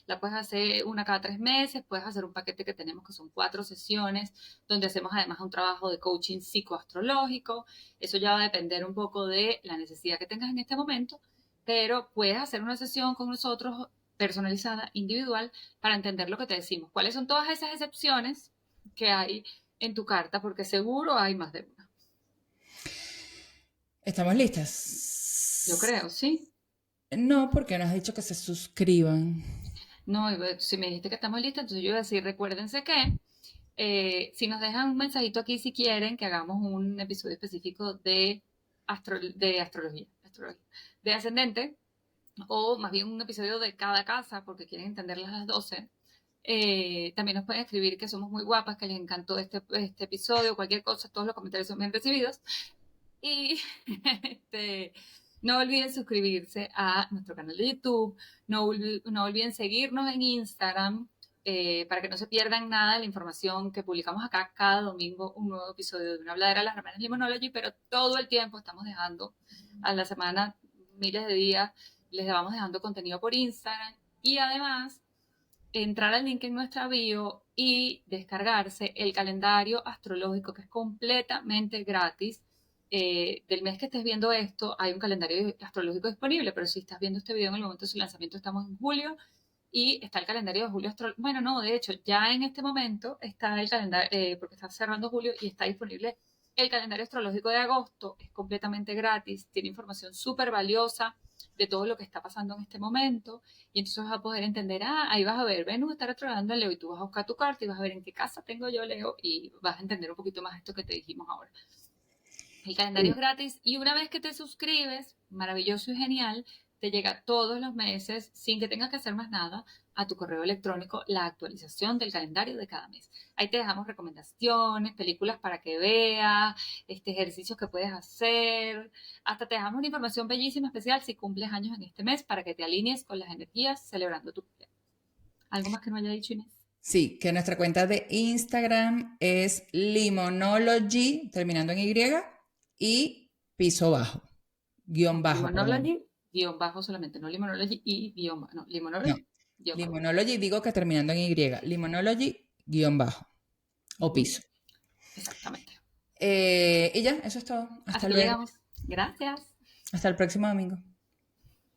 la puedes hacer una cada 3 meses, puedes hacer un paquete que tenemos que son 4 sesiones, donde hacemos además un trabajo de coaching psicoastrológico. Eso ya va a depender un poco de la necesidad que tengas en este momento, pero puedes hacer una sesión con nosotros personalizada, individual, para entender lo que te decimos. ¿Cuáles son todas esas excepciones que hay en tu carta? Porque seguro hay más de una. ¿Estamos Yo listas? creo, ¿sí? No, porque nos has dicho que se suscriban. No, si me dijiste que estamos listos, entonces yo iba a decir, recuérdense que si nos dejan un mensajito aquí si quieren que hagamos un episodio específico de, de astrología, de ascendente, o más bien un episodio de cada casa, porque quieren entenderlas las 12. También nos pueden escribir que somos muy guapas, que les encantó este episodio, cualquier cosa, todos los comentarios son bien recibidos. Y este, no olviden suscribirse a nuestro canal de YouTube, no olviden seguirnos en Instagram para que no se pierdan nada de la información que publicamos acá cada domingo, un nuevo episodio de Una Habladera de las Hermanas Limonology, pero todo el tiempo estamos dejando a la semana, miles de días, les vamos dejando contenido por Instagram y además entrar al link en nuestra bio y descargarse el calendario astrológico que es completamente gratis. Del mes que estés viendo esto, hay un calendario astrológico disponible, pero si estás viendo este video en el momento de su lanzamiento, estamos en julio y está el calendario de julio astrológico. Bueno, no, de hecho, ya en este momento está el calendario, porque está cerrando julio y está disponible el calendario astrológico de agosto, es completamente gratis, tiene información súper valiosa de todo lo que está pasando en este momento y entonces vas a poder entender, ahí vas a ver, Venus está retrogradando en Leo y tú vas a buscar tu carta y vas a ver en qué casa tengo yo Leo y vas a entender un poquito más esto que te dijimos ahora. El calendario es gratis y una vez que te suscribes, maravilloso y genial, te llega todos los meses sin que tengas que hacer más nada a tu correo electrónico la actualización del calendario de cada mes. Ahí te dejamos recomendaciones, películas para que veas, ejercicios que puedes hacer, hasta te dejamos una información bellísima especial si cumples años en este mes para que te alinees con las energías celebrando tu cumpleaños. ¿Algo más que no haya dicho, Inés? Sí, que nuestra cuenta de Instagram es Limonology, terminando en Y, y piso bajo, guión bajo, perdón. Limonology, guión bajo solamente, no Limonology y guión bajo, no, No, Limonology, guión bajo. Limonology digo que terminando en Y, Limonology, guión bajo, o piso. Exactamente. Y ya, eso es todo. Hasta Así luego. llegamos. Gracias. Hasta el próximo domingo.